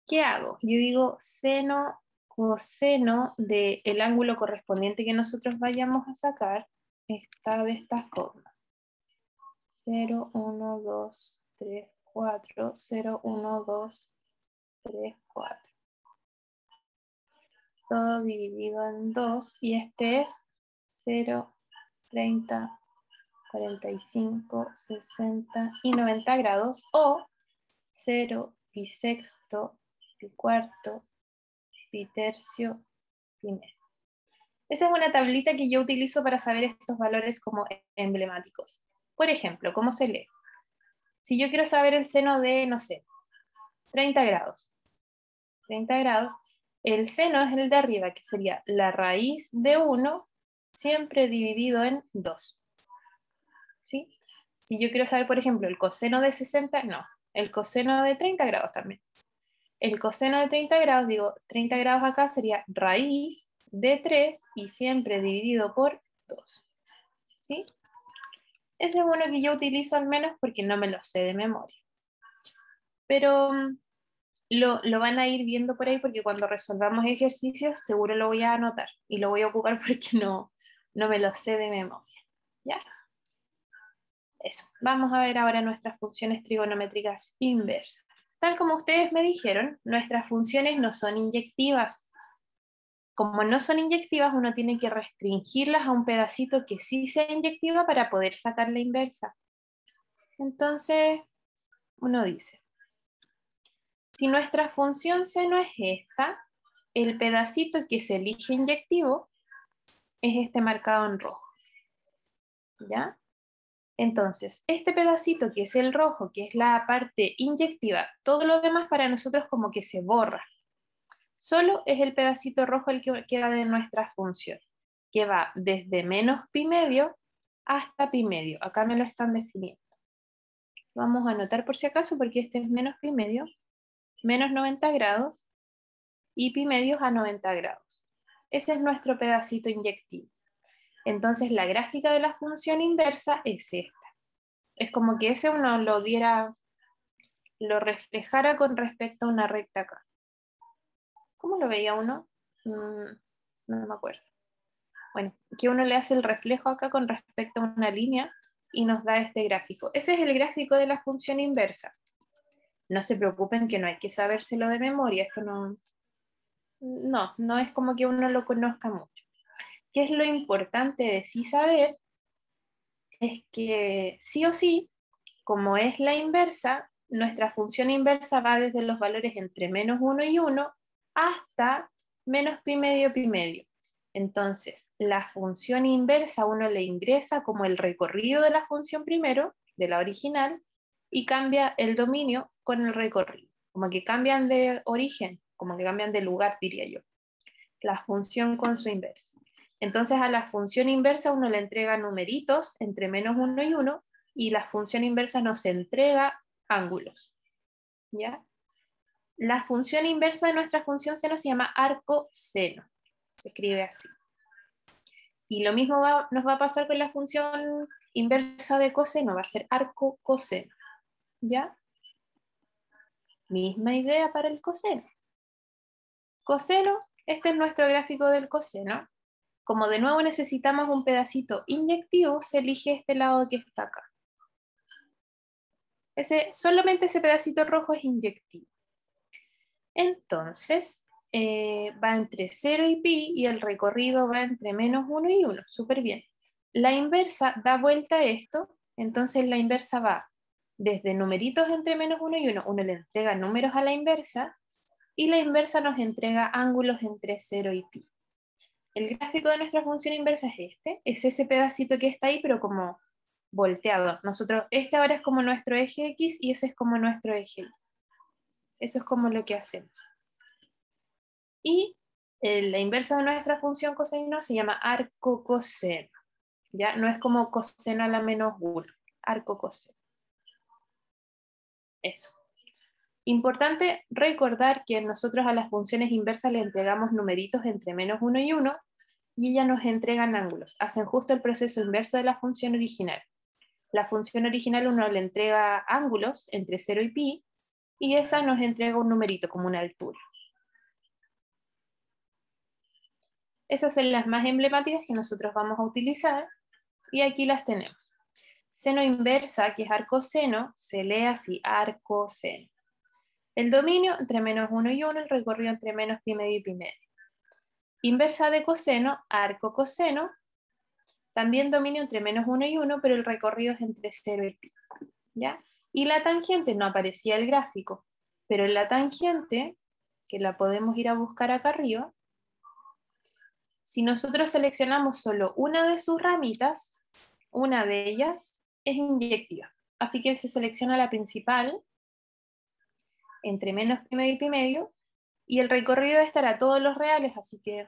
¿Qué hago? Yo digo seno, coseno del ángulo correspondiente que nosotros vayamos a sacar, está de esta forma. 0, 1, 2, 3, 4, 0, 1, 2, 3, 4. Todo dividido en 2 y este es 0, 30, 45, 60 y 90 grados o 0, pi sexto, pi cuarto, pi tercio, pi medio. Esa es una tablita que yo utilizo para saber estos valores como emblemáticos. Por ejemplo, ¿cómo se lee? Si yo quiero saber el seno de, no sé, 30 grados. 30 grados, el seno es el de arriba, que sería la raíz de 1 siempre dividido en 2. ¿Sí? Si yo quiero saber, por ejemplo, el coseno de 60, no, el coseno de 30 grados también. El coseno de 30 grados, digo, 30 grados acá sería raíz de 3 y siempre dividido por 2. ¿Sí? Ese es uno que yo utilizo al menos porque no me lo sé de memoria. Pero lo van a ir viendo por ahí porque cuando resolvamos ejercicios seguro lo voy a anotar y lo voy a ocupar porque no me lo sé de memoria. ¿Ya? Eso. Vamos a ver ahora nuestras funciones trigonométricas inversas. Tal como ustedes me dijeron, nuestras funciones no son inyectivas. Como no son inyectivas, uno tiene que restringirlas a un pedacito que sí sea inyectiva para poder sacar la inversa. Entonces, uno dice, si nuestra función seno es esta, el pedacito que se elige inyectivo es este marcado en rojo. ¿Ya? Entonces, este pedacito que es el rojo, que es la parte inyectiva, todo lo demás para nosotros como que se borra. Solo es el pedacito rojo el que queda de nuestra función, que va desde menos pi medio hasta pi medio. Acá me lo están definiendo. Vamos a anotar por si acaso, porque este es menos pi medio, menos 90 grados, y pi medios a 90 grados. Ese es nuestro pedacito inyectivo. Entonces la gráfica de la función inversa es esta. Es como que ese uno lo reflejara con respecto a una recta acá. ¿Cómo lo veía uno? No me acuerdo. Bueno, que uno le hace el reflejo acá con respecto a una línea y nos da este gráfico. Ese es el gráfico de la función inversa. No se preocupen que no hay que sabérselo de memoria, esto no es como que uno lo conozca mucho. ¿Qué es lo importante de sí saber? Es que sí o sí, como es la inversa, nuestra función inversa va desde los valores entre menos 1 y 1 hasta menos pi medio pi medio. Entonces, la función inversa uno le ingresa como el recorrido de la función primero, de la original, y cambia el dominio con el recorrido. Como que cambian de origen, como que cambian de lugar, diría yo. La función con su inversa. Entonces a la función inversa uno le entrega numeritos entre menos 1 y 1 y la función inversa nos entrega ángulos. ¿Ya? La función inversa de nuestra función seno se llama arco seno. Se escribe así. Y lo mismo nos va a pasar con la función inversa de coseno, va a ser arco coseno. ¿Ya? Misma idea para el coseno. Coseno, este es nuestro gráfico del coseno. Como de nuevo necesitamos un pedacito inyectivo, se elige este lado que está acá. Solamente ese pedacito rojo es inyectivo. Entonces, va entre 0 y pi y el recorrido va entre -1 y 1. Súper bien. La inversa da vuelta a esto, entonces la inversa va desde numeritos entre -1 y 1. Uno le entrega números a la inversa y la inversa nos entrega ángulos entre 0 y pi. El gráfico de nuestra función inversa es este, es ese pedacito que está ahí, pero como volteado. Este ahora es como nuestro eje X y ese es como nuestro eje Y. Eso es como lo que hacemos. Y la inversa de nuestra función coseno se llama arco coseno. ¿Ya? No es como coseno a la -1, arco coseno. Eso. Importante recordar que nosotros a las funciones inversas le entregamos numeritos entre -1 y 1 y ellas nos entregan ángulos. Hacen justo el proceso inverso de la función original. La función original uno le entrega ángulos entre 0 y pi y esa nos entrega un numerito como una altura. Esas son las más emblemáticas que nosotros vamos a utilizar y aquí las tenemos. Seno inversa, que es arcoseno, se lee así, arcoseno. El dominio entre -1 y 1, el recorrido entre -pi medio y pi medio. Inversa de coseno, arco coseno, también dominio entre -1 y 1, pero el recorrido es entre 0 y pi. ¿Ya? Y la tangente no aparecía el gráfico, pero en la tangente, que la podemos ir a buscar acá arriba, si nosotros seleccionamos solo una de sus ramitas, una de ellas es inyectiva. Así que se selecciona la principal, entre -pi medio y pi medio, y el recorrido estará a todos los reales, así que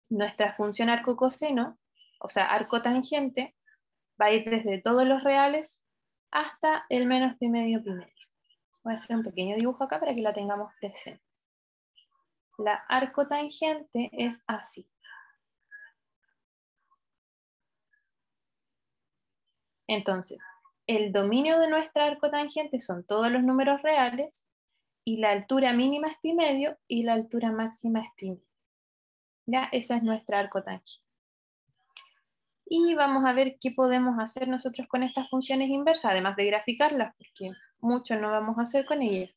nuestra función arco coseno, o sea, arco tangente, va a ir desde todos los reales hasta el -pi medio pi medio. Voy a hacer un pequeño dibujo acá para que la tengamos presente. La arco tangente es así. Entonces, el dominio de nuestra arco tangente son todos los números reales y la altura mínima es pi medio y la altura máxima es pi medio. ¿Ya? Esa es nuestra arco tangente. Y vamos a ver qué podemos hacer nosotros con estas funciones inversas, además de graficarlas, porque mucho no vamos a hacer con ellas.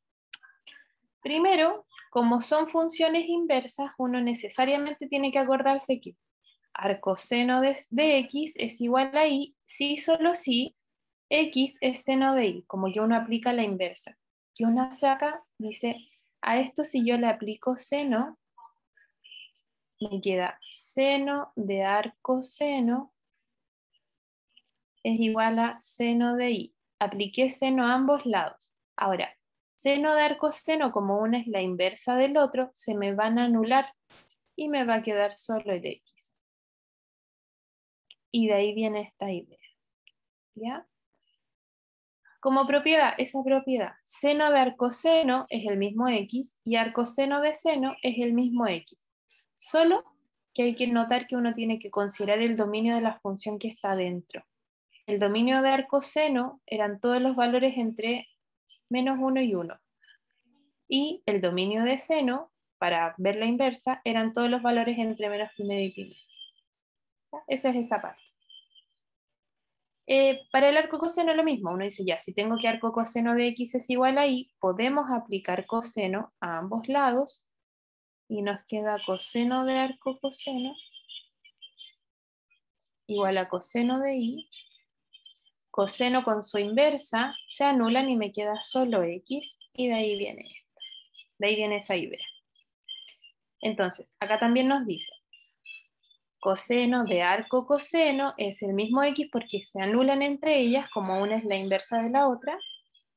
Primero, como son funciones inversas, uno necesariamente tiene que acordarse que arcoseno de x es igual a y, si solo si x es seno de y, como que uno aplica la inversa. Que uno hace acá, dice, a esto si yo le aplico seno, me queda seno de arcoseno es igual a seno de y. Apliqué seno a ambos lados. Ahora, seno de arcoseno, como una es la inversa del otro, se me van a anular y me va a quedar solo el x. Y de ahí viene esta idea. ¿Ya? Como propiedad, esa propiedad, seno de arcoseno es el mismo x y arcoseno de seno es el mismo x. Solo que hay que notar que uno tiene que considerar el dominio de la función que está dentro. El dominio de arcoseno eran todos los valores entre -1 y 1. Y el dominio de seno, para ver la inversa, eran todos los valores entre -pi medio y pi medio. ¿Ya? Esa es esta parte. Para el arco coseno lo mismo. Uno dice, ya, si tengo que arco coseno de x es igual a y, podemos aplicar coseno a ambos lados. Y nos queda coseno de arco coseno igual a coseno de y. Coseno con su inversa se anulan y me queda solo x, y de ahí viene esto. De ahí viene esa idea. Entonces, acá también nos dice, coseno de arco coseno es el mismo x porque se anulan entre ellas, como una es la inversa de la otra,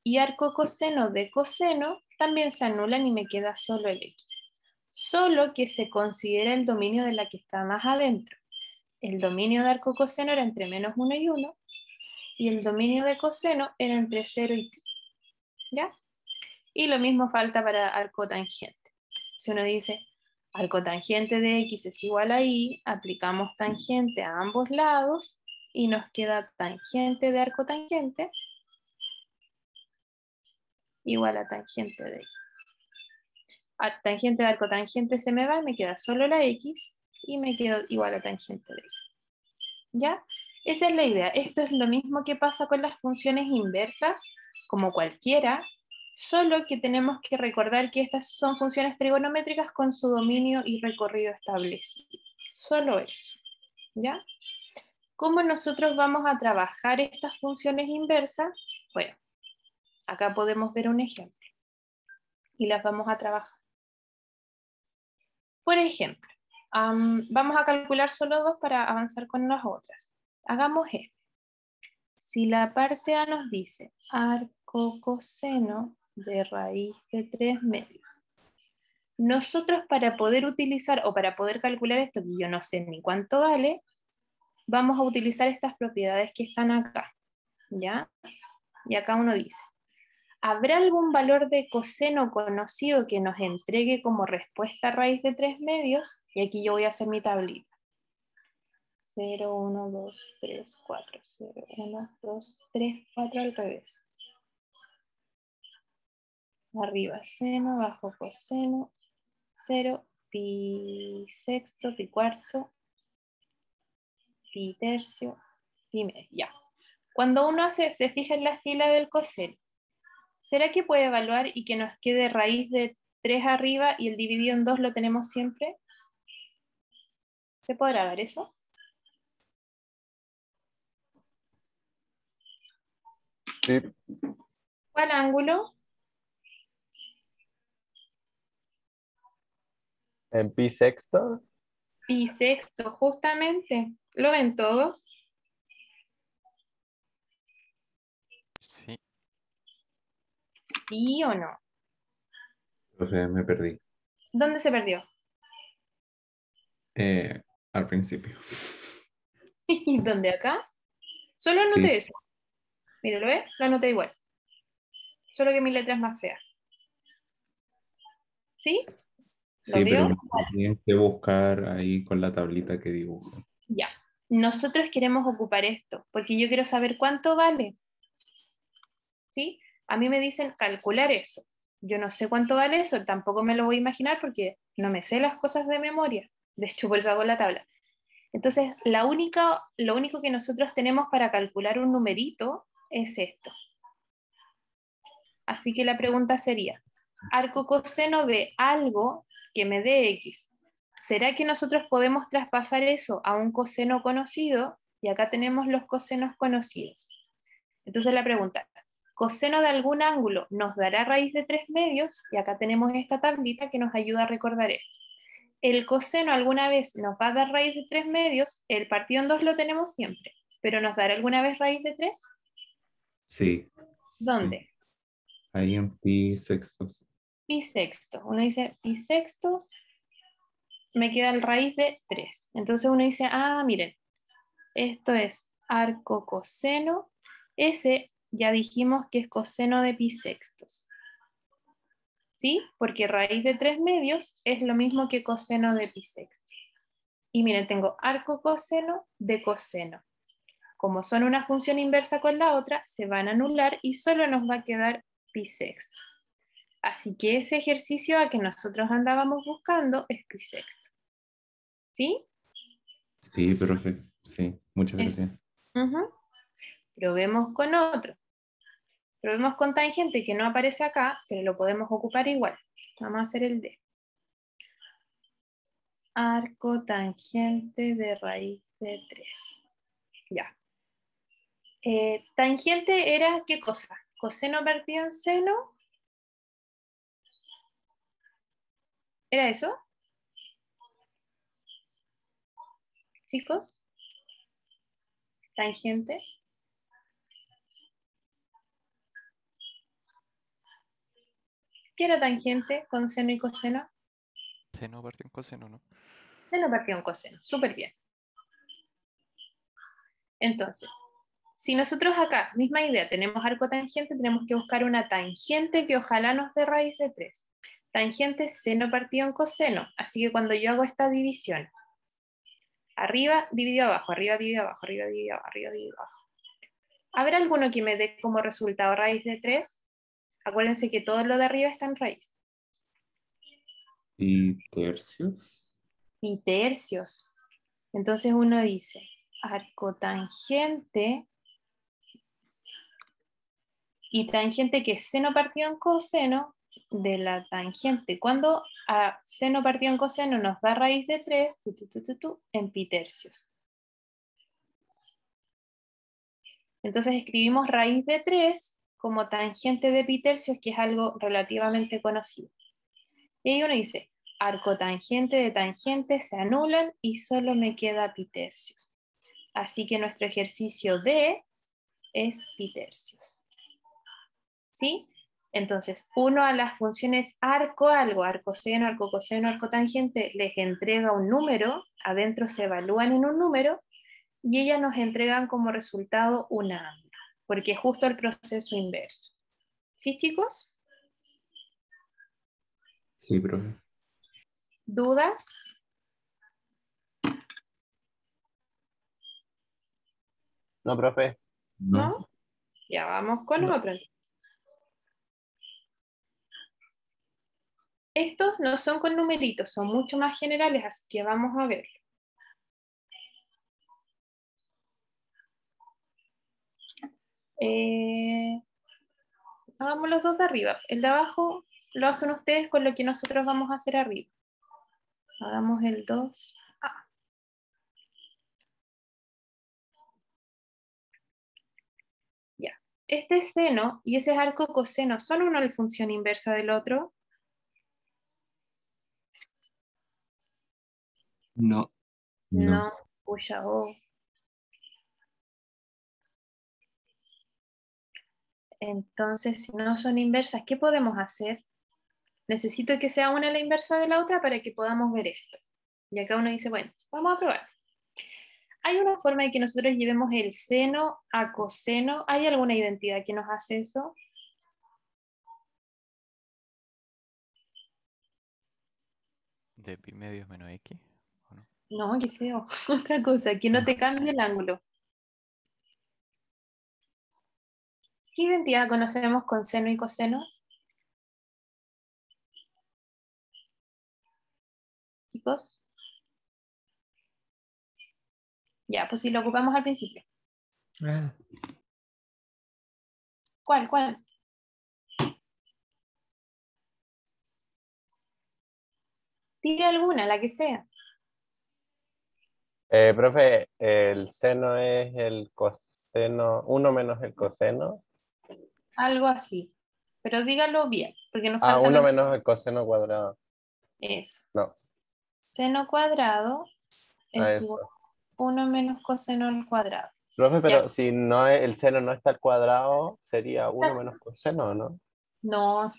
y arco coseno de coseno también se anulan y me queda solo el x. Solo que se considera el dominio de la que está más adentro. El dominio de arco coseno era entre -1 y 1, y el dominio de coseno era entre 0 y pi. ¿Ya? Y lo mismo falta para arco tangente. Si uno dice arco tangente de x es igual a y, aplicamos tangente a ambos lados y nos queda tangente de arco tangente igual a tangente de y. Tangente de arco tangente se me va y me queda solo la x y me quedo igual a tangente de y. ¿Ya? Esa es la idea. Esto es lo mismo que pasa con las funciones inversas, como cualquiera, solo que tenemos que recordar que estas son funciones trigonométricas con su dominio y recorrido establecido. Solo eso, ¿ya? ¿Cómo nosotros vamos a trabajar estas funciones inversas? Bueno, acá podemos ver un ejemplo y las vamos a trabajar. Por ejemplo, vamos a calcular solo dos para avanzar con las otras. Hagamos esto. Si la parte A nos dice arco coseno de raíz de 3 medios, nosotros para poder utilizar o para poder calcular esto, que yo no sé ni cuánto vale, vamos a utilizar estas propiedades que están acá, ¿ya? Y acá uno dice, ¿habrá algún valor de coseno conocido que nos entregue como respuesta raíz de 3 medios? Y aquí yo voy a hacer mi tablita. 0, 1, 2, 3, 4, 0, 1, 2, 3, 4 al revés. Arriba seno, abajo coseno, 0, pi sexto, pi cuarto, pi tercio, pi medio. Ya. Cuando uno se fija en la fila del coseno, ¿será que puede evaluar y que nos quede raíz de 3 arriba y el dividido en 2 lo tenemos siempre? ¿Se podrá dar eso? Sí, ¿Cuál ángulo? en pi sexto. Pi sexto, justamente. ¿Lo ven todos? Sí. ¿Sí o no? Profe, me perdí. ¿Dónde se perdió? Al principio. ¿Dónde acá? Solo anoté Sí, eso. Mira, ¿lo ves? Lo anoté igual. Solo que mi letra es más fea. ¿Sí? ¿Lo sí, pero vio? me tienen que buscar ahí con la tablita que dibujo. Ya. Nosotros queremos ocupar esto, porque yo quiero saber cuánto vale. ¿Sí? A mí me dicen calcular eso. Yo no sé cuánto vale eso, tampoco me lo voy a imaginar porque no me sé las cosas de memoria. De hecho, por eso hago la tabla. Entonces, lo único que nosotros tenemos para calcular un numerito es esto. Así que la pregunta sería, arco coseno de algo que me dé x. ¿Será que nosotros podemos traspasar eso a un coseno conocido? Y acá tenemos los cosenos conocidos. Entonces la pregunta, coseno de algún ángulo nos dará raíz de 3 medios, y acá tenemos esta tablita que nos ayuda a recordar esto. El coseno alguna vez nos va a dar raíz de 3 medios, el partido en 2 lo tenemos siempre, pero ¿nos dará alguna vez raíz de 3? Sí, ¿Dónde? sí. Ahí en pi sextos. Pi sextos. Uno dice pi sextos, me queda el raíz de 3. Entonces uno dice, ah, miren, esto es arco coseno. Ese ya dijimos que es coseno de pi sextos. ¿Sí? Porque raíz de 3 medios es lo mismo que coseno de pi sextos. Y miren, tengo arco coseno de coseno. Como son una función inversa con la otra, se van a anular y solo nos va a quedar pi sexto. Así que ese ejercicio a que nosotros andábamos buscando es pi sexto. ¿Sí? Sí, profe. Sí, muchas Eso. gracias. Probemos con otro. Probemos con tangente que no aparece acá, pero lo podemos ocupar igual. Vamos a hacer el D. Arco tangente de raíz de 3. Ya. Tangente era, ¿qué cosa? ¿Coseno partido en seno? ¿Era eso? Chicos. Tangente. ¿Qué era tangente con seno y coseno? Seno partido en coseno, ¿no? Seno partido en coseno. Súper bien. Entonces, si nosotros acá, misma idea, tenemos arco tangente, tenemos que buscar una tangente que ojalá nos dé raíz de 3. Tangente seno partido en coseno. Así que cuando yo hago esta división, arriba dividido abajo, arriba dividido abajo, arriba dividido abajo, arriba dividido abajo. ¿Habrá alguno que me dé como resultado raíz de 3? Acuérdense que todo lo de arriba está en raíz. ¿Y tercios? Y tercios. Entonces uno dice, arcotangente y tangente que es seno partido en coseno de la tangente. Cuando a seno partido en coseno nos da raíz de 3, en pi tercios. Entonces escribimos raíz de 3 como tangente de pi tercios, que es algo relativamente conocido. Y ahí uno dice, arcotangente de tangente se anulan y solo me queda pi tercios. Así que nuestro ejercicio D es pi tercios. ¿Sí? Entonces, uno a las funciones arco algo, arcoseno, arcocoseno, arcotangente, les entrega un número, adentro se evalúan en un número, y ellas nos entregan como resultado un ángulo, porque es justo el proceso inverso. ¿Sí, chicos? Sí, profe. ¿Dudas? No, profe. ¿No? Ya vamos con otro. Estos no son con numeritos, son mucho más generales, así que vamos a ver. Hagamos los dos de arriba. El de abajo lo hacen ustedes con lo que nosotros vamos a hacer arriba. Hagamos el 2. Ya. Este es seno y ese es arco coseno. ¿Son uno la función inversa del otro? No. No. Puya, oh. Entonces, si no son inversas, ¿qué podemos hacer? Necesito que sea una la inversa de la otra para que podamos ver esto. Y acá uno dice, bueno, vamos a probar. ¿Hay una forma de que nosotros llevemos el seno a coseno? ¿Hay alguna identidad que nos hace eso? De pi medios menos x. ¿O no? No, qué feo. Otra cosa, que no te cambie el ángulo. ¿Qué identidad conocemos con seno y coseno? Chicos. Ya, pues si lo ocupamos al principio. Ah, ¿Cuál? Tire alguna, la que sea. Profe, el seno es el coseno, 1 menos el coseno. Algo así. Pero dígalo bien, porque nos Ah, falta 1 menos el coseno cuadrado. eso. No, Seno cuadrado a es igual eso. a 1 menos coseno al cuadrado. Profe, Ya. pero si no el seno no está al cuadrado, sería 1 menos coseno, ¿no? No,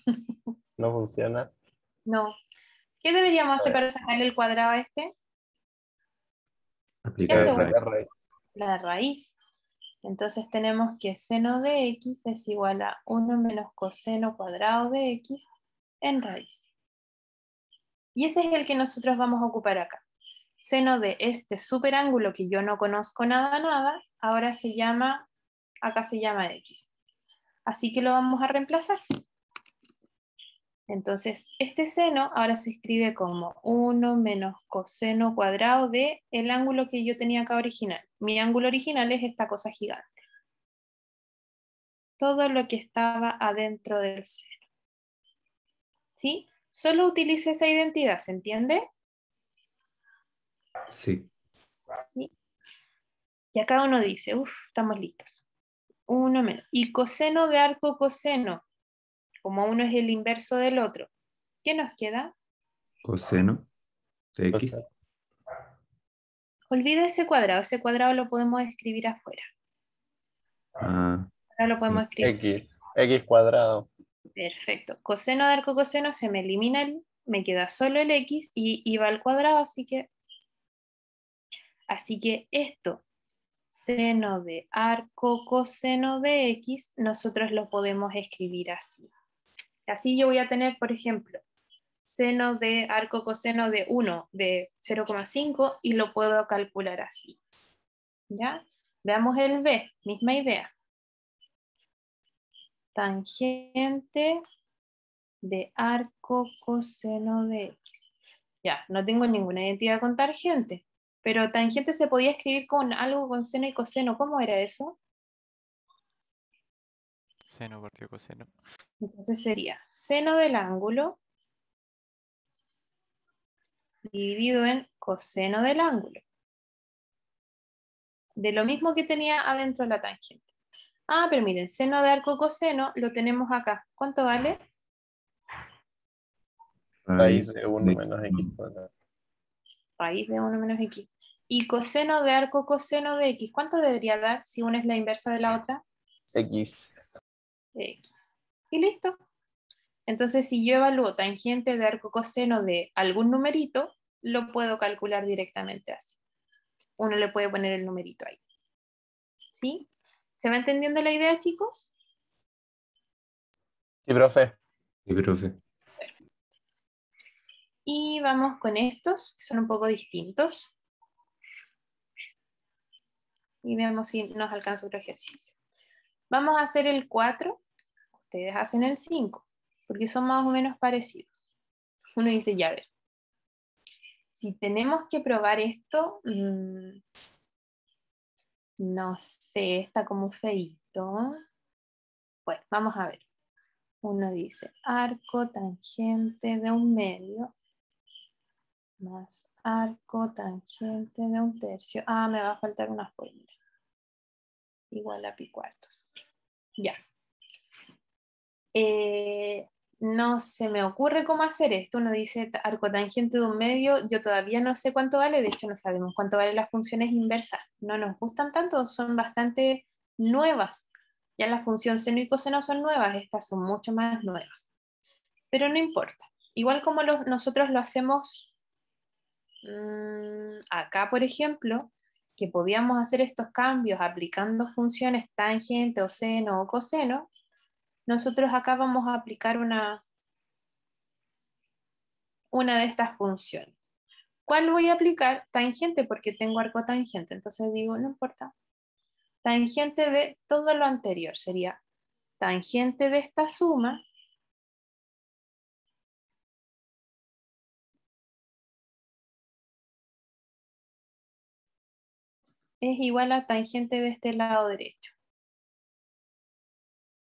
No funciona. no. ¿Qué deberíamos A hacer ver, para sacarle el cuadrado a este? ¿Qué Aplicar hace uno? raíz. sacar raíz. La raíz. Entonces tenemos que seno de x es igual a 1 menos coseno cuadrado de x en raíz. Y ese es el que nosotros vamos a ocupar acá. Seno de este superángulo que yo no conozco nada, ahora se llama, acá se llama x. Así que lo vamos a reemplazar. Entonces, este seno ahora se escribe como 1 menos coseno cuadrado de el ángulo que yo tenía acá original. Mi ángulo original es esta cosa gigante. Todo lo que estaba adentro del seno. ¿Sí? Solo utilice esa identidad, ¿se entiende? Sí. ¿Sí? Y acá uno dice, estamos listos. 1 menos. Y coseno de arco coseno, como uno es el inverso del otro, ¿qué nos queda? Coseno de X. Coseno. Olvida ese cuadrado lo podemos escribir afuera. Ah, Ahora lo podemos escribir. X cuadrado. Perfecto. Coseno de arco coseno se me elimina me queda solo el x y va al cuadrado, así que esto, seno de arco coseno de x, nosotros lo podemos escribir así. Así yo voy a tener, por ejemplo, seno de arco coseno de 1 de 0,5 y lo puedo calcular así. ¿Ya? Veamos el b, misma idea. Tangente de arco coseno de x. Ya, no tengo ninguna identidad con tangente. Pero tangente se podía escribir con algo con seno y coseno. ¿Cómo era eso? Seno partido coseno. Entonces sería seno del ángulo dividido en coseno del ángulo. De lo mismo que tenía adentro la tangente. Ah, pero miren, seno de arco coseno lo tenemos acá. ¿Cuánto vale? Raíz de 1 menos x cuadrado. Raíz de 1 menos x. Y coseno de arco coseno de x, ¿cuánto debería dar si una es la inversa de la otra? X. X. Y listo. Entonces, si yo evalúo tangente de arco coseno de algún numerito, lo puedo calcular directamente así. Uno le puede poner el numerito ahí. ¿Sí? ¿Se va entendiendo la idea, chicos? Sí, profe. Sí, profe. Y vamos con estos, que son un poco distintos. Y veamos si nos alcanza otro ejercicio. Vamos a hacer el 4, ustedes hacen el 5, porque son más o menos parecidos. Uno dice, ya ver, si tenemos que probar esto, no sé, está como feíto. Bueno, vamos a ver. Uno dice arco tangente de un medio más arco tangente de un tercio. Ah, me va a faltar una fórmula. Igual a pi cuartos. Ya. No se me ocurre cómo hacer esto. Uno dice arco tangente de un medio. Yo todavía no sé cuánto vale. De hecho, no sabemos cuánto valen las funciones inversas. No nos gustan tanto. Son bastante nuevas. Ya la función seno y coseno son nuevas. Estas son mucho más nuevas. Pero no importa. Igual como nosotros lo hacemos acá, por ejemplo, que podíamos hacer estos cambios aplicando funciones tangente o seno o coseno, nosotros acá vamos a aplicar una de estas funciones. ¿Cuál voy a aplicar? Tangente, porque tengo arco tangente. Entonces digo, no importa. Tangente de todo lo anterior sería tangente de esta suma es igual a tangente de este lado derecho.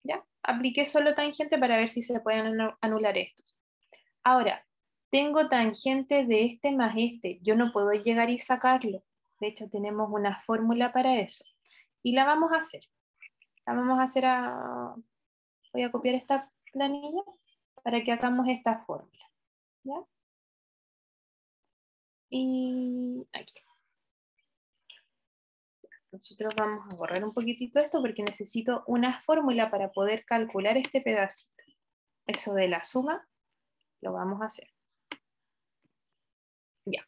¿Ya? Apliqué solo tangente para ver si se pueden anular estos. Ahora, tengo tangente de este más este. Yo no puedo llegar y sacarlo. De hecho, tenemos una fórmula para eso. Y la vamos a hacer. La vamos a hacer voy a copiar esta planilla para que hagamos esta fórmula. ¿Ya? Y aquí. Nosotros vamos a borrar un poquitito esto porque necesito una fórmula para poder calcular este pedacito. Eso de la suma lo vamos a hacer. Ya.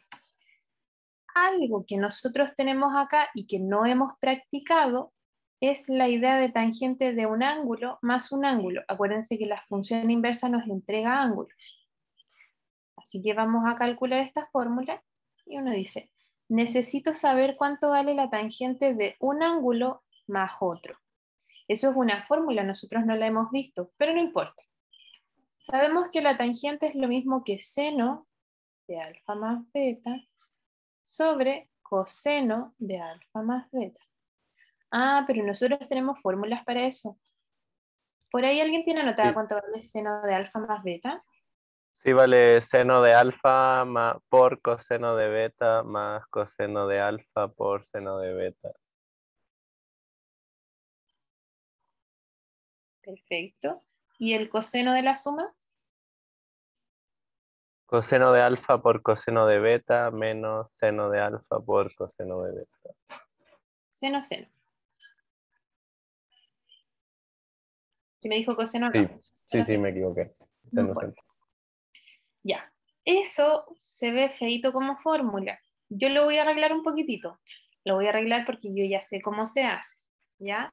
Algo que nosotros tenemos acá y que no hemos practicado es la idea de tangente de un ángulo más un ángulo. Acuérdense que la función inversa nos entrega ángulos. Así que vamos a calcular esta fórmula y uno dice, necesito saber cuánto vale la tangente de un ángulo más otro. Eso es una fórmula, nosotros no la hemos visto, pero no importa. Sabemos que la tangente es lo mismo que seno de alfa más beta sobre coseno de alfa más beta. Ah, pero nosotros tenemos fórmulas para eso. ¿Por ahí alguien tiene anotada Sí. cuánto vale seno de alfa más beta? Sí, vale seno de alfa por coseno de beta más coseno de alfa por seno de beta. Perfecto. ¿Y el coseno de la suma? Coseno de alfa por coseno de beta menos seno de alfa por coseno de beta. Seno, seno. ¿Qué me dijo coseno? Sí, No, seno, sí, seno. me equivoqué. No Seno, importa. seno. Ya. Eso se ve feito como fórmula. Yo lo voy a arreglar un poquitito. Lo voy a arreglar porque yo ya sé cómo se hace. ¿Ya?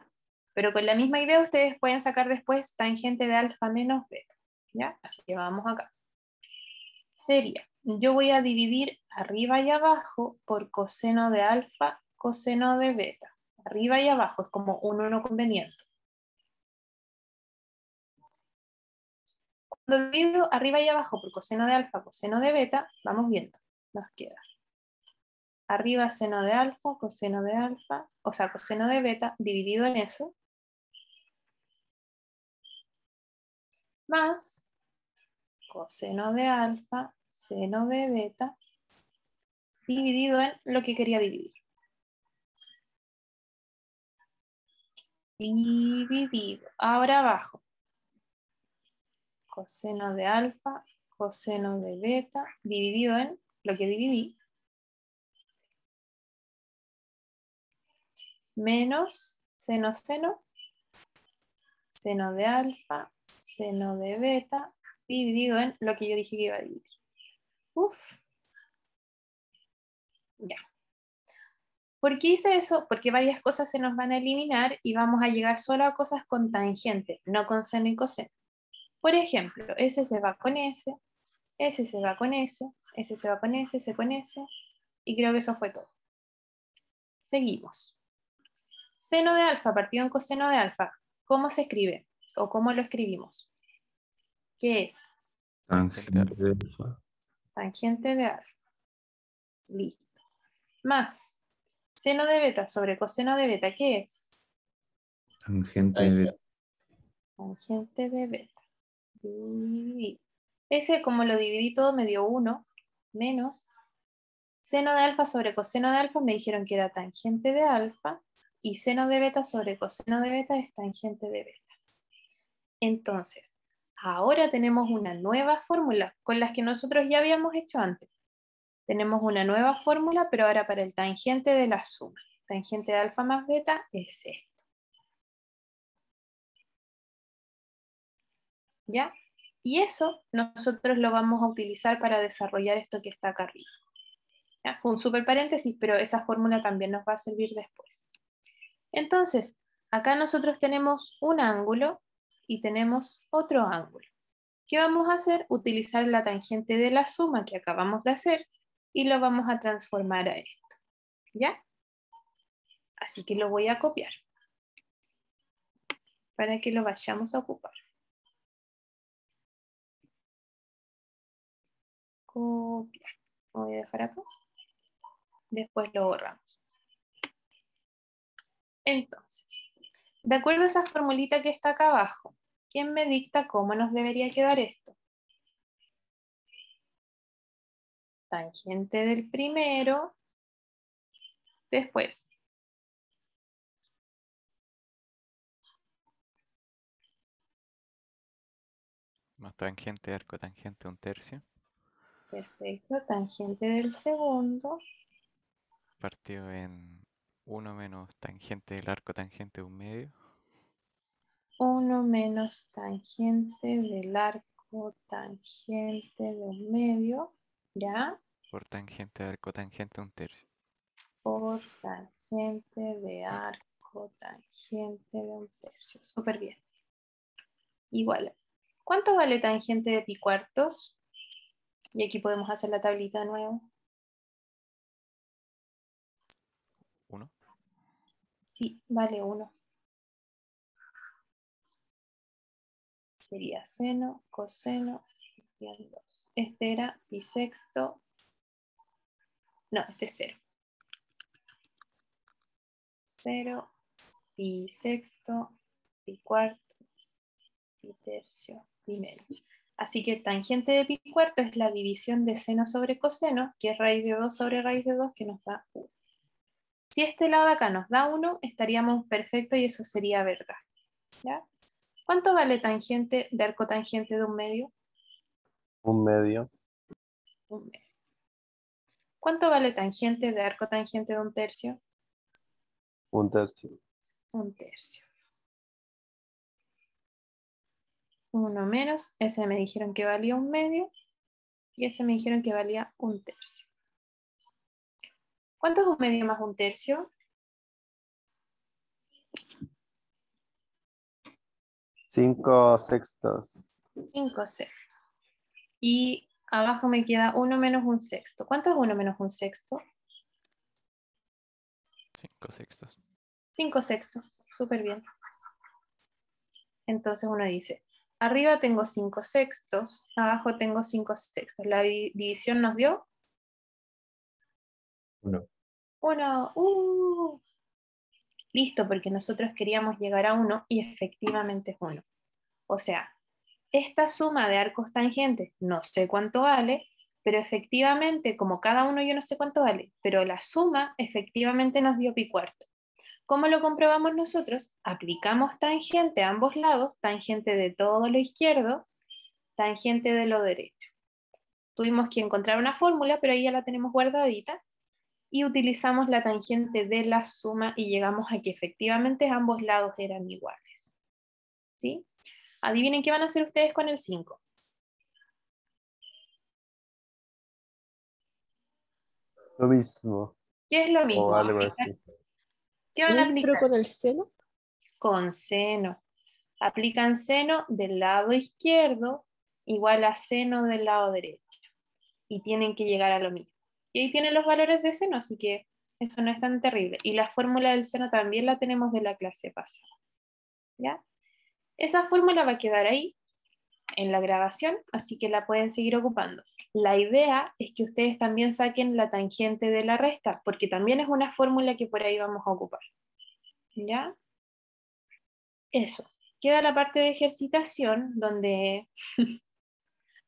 Pero con la misma idea ustedes pueden sacar después tangente de alfa menos beta. ¿Ya? Así que vamos acá. Sería, yo voy a dividir arriba y abajo por coseno de alfa, coseno de beta. Arriba y abajo es como un uno conveniente. Cuando divido arriba y abajo por coseno de alfa, coseno de beta, vamos viendo. Nos queda Arriba seno de alfa, coseno de alfa, o sea, coseno de beta, dividido en eso, más coseno de alfa, seno de beta, dividido en lo que quería dividir. Dividido. Ahora abajo. Coseno de alfa, coseno de beta, dividido en lo que dividí. Menos seno, seno, seno de alfa, seno de beta, dividido en lo que yo dije que iba a dividir. Uf. Ya. ¿Por qué hice eso? Porque varias cosas se nos van a eliminar y vamos a llegar solo a cosas con tangente, no con seno y coseno. Por ejemplo, ese se va con ese se va con ese se va con ese con ese, y creo que eso fue todo. Seguimos. Seno de alfa partido en coseno de alfa, ¿cómo se escribe? ¿O cómo lo escribimos? ¿Qué es? Tangente de alfa. Tangente de alfa. Listo. Más seno de beta sobre coseno de beta, ¿qué es? Tangente de beta. Tangente de beta. Dividir. Ese, como lo dividí todo, me dio 1 menos seno de alfa sobre coseno de alfa, me dijeron que era tangente de alfa, y seno de beta sobre coseno de beta es tangente de beta. Entonces, ahora tenemos una nueva fórmula con las que nosotros ya habíamos hecho antes. Tenemos una nueva fórmula, pero ahora para el tangente de la suma. Tangente de alfa más beta es esto. ¿Ya? Y eso nosotros lo vamos a utilizar para desarrollar esto que está acá arriba. ¿Ya? Fue un super paréntesis, pero esa fórmula también nos va a servir después. Entonces, acá nosotros tenemos un ángulo y tenemos otro ángulo. ¿Qué vamos a hacer? Utilizar la tangente de la suma que acabamos de hacer y lo vamos a transformar a esto. ¿Ya? Así que lo voy a copiar para que lo vayamos a ocupar. Copiar. Lo voy a dejar acá. Después lo borramos. Entonces, de acuerdo a esa formulita que está acá abajo, ¿quién me dicta cómo nos debería quedar esto? Tangente del primero, después Más tangente, arco, tangente, 1/3. perfecto, tangente del segundo, Partido en 1 menos tangente del arco, tangente de 1/2. 1 menos tangente del arco, tangente de 1/2, ¿ya? Por tangente de arco, tangente 1/3. Por tangente de arco, tangente de 1/3. Súper bien. Igual. ¿Cuánto vale tangente de pi cuartos? Y aquí podemos hacer la tablita de nuevo. 1. Sí, vale 1. Sería seno, coseno, y en 2. Este era pi sexto. No, este es 0. 0, pi sexto, pi cuarto, pi tercio, pi medio. Así que tangente de pi cuarto es la división de seno sobre coseno, que es raíz de 2 sobre raíz de 2, que nos da 1. Si este lado de acá nos da 1, estaríamos perfectos y eso sería verdad. ¿Ya? ¿Cuánto vale tangente de arco tangente de 1/2? 1/2. 1/2. ¿Cuánto vale tangente de arco tangente de 1/3? 1/3. 1/3. 1 menos, ese me dijeron que valía 1/2 y ese me dijeron que valía 1/3. ¿Cuánto es 1/2 más 1/3? 5 sextos. 5 sextos. Y abajo me queda 1 menos 1/6. ¿Cuánto es 1 menos 1/6? 5 sextos. 5 sextos. Súper bien. Entonces uno dice, arriba tengo 5 sextos, abajo tengo 5 sextos. La división nos dio 1. 1. Listo, porque nosotros queríamos llegar a 1 y efectivamente es 1. O sea, esta suma de arcos tangentes no sé cuánto vale, pero efectivamente, como cada uno yo no sé cuánto vale, pero la suma efectivamente nos dio pi cuarto. ¿Cómo lo comprobamos nosotros? Aplicamos tangente a ambos lados, tangente de todo lo izquierdo, tangente de lo derecho. Tuvimos que encontrar una fórmula, pero ahí ya la tenemos guardadita, y utilizamos la tangente de la suma y llegamos a que efectivamente ambos lados eran iguales. ¿Sí? Adivinen qué van a hacer ustedes con el 5. Lo mismo. ¿Qué es lo mismo? O algo así. ¿Qué van a Pero aplicar? con el seno. Con seno. Aplican seno del lado izquierdo igual a seno del lado derecho. Y tienen que llegar a lo mismo. Y ahí tienen los valores de seno, así que eso no es tan terrible. Y la fórmula del seno también la tenemos de la clase pasada. ¿Ya? Esa fórmula va a quedar ahí en la grabación, así que la pueden seguir ocupando. La idea es que ustedes también saquen la tangente de la resta, porque también es una fórmula que por ahí vamos a ocupar. ¿Ya? Eso. Queda la parte de ejercitación, donde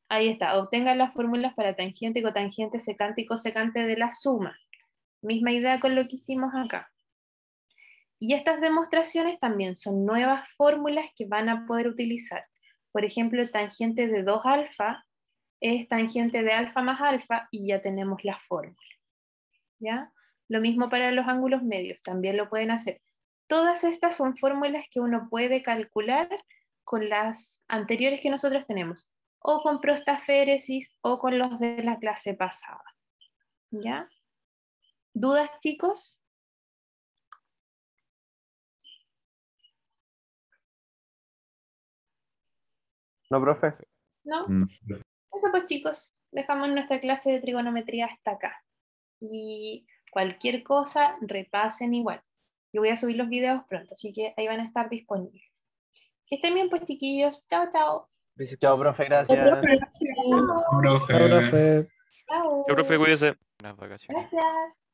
ahí está, obtengan las fórmulas para tangente, cotangente, secante y cosecante de la suma. Misma idea con lo que hicimos acá. Y estas demostraciones también son nuevas fórmulas que van a poder utilizar. Por ejemplo, tangente de 2 alfa es tangente de alfa más alfa y ya tenemos la fórmula. ¿Ya? Lo mismo para los ángulos medios, también lo pueden hacer. Todas estas son fórmulas que uno puede calcular con las anteriores que nosotros tenemos, o con prostaféresis o con los de la clase pasada. ¿Ya? ¿Dudas, chicos? ¿No, profe? ¿No? Mm, Eso pues, chicos, dejamos nuestra clase de trigonometría hasta acá. Y cualquier cosa, repasen igual. Yo voy a subir los videos pronto, así que ahí van a estar disponibles. Que estén bien, pues, chiquillos. Chao, chao. Chao, profe, El gracias. profe. Chao. Chao, profe. Chao. Yo, profe, cuídese. Buenas vacaciones. Gracias.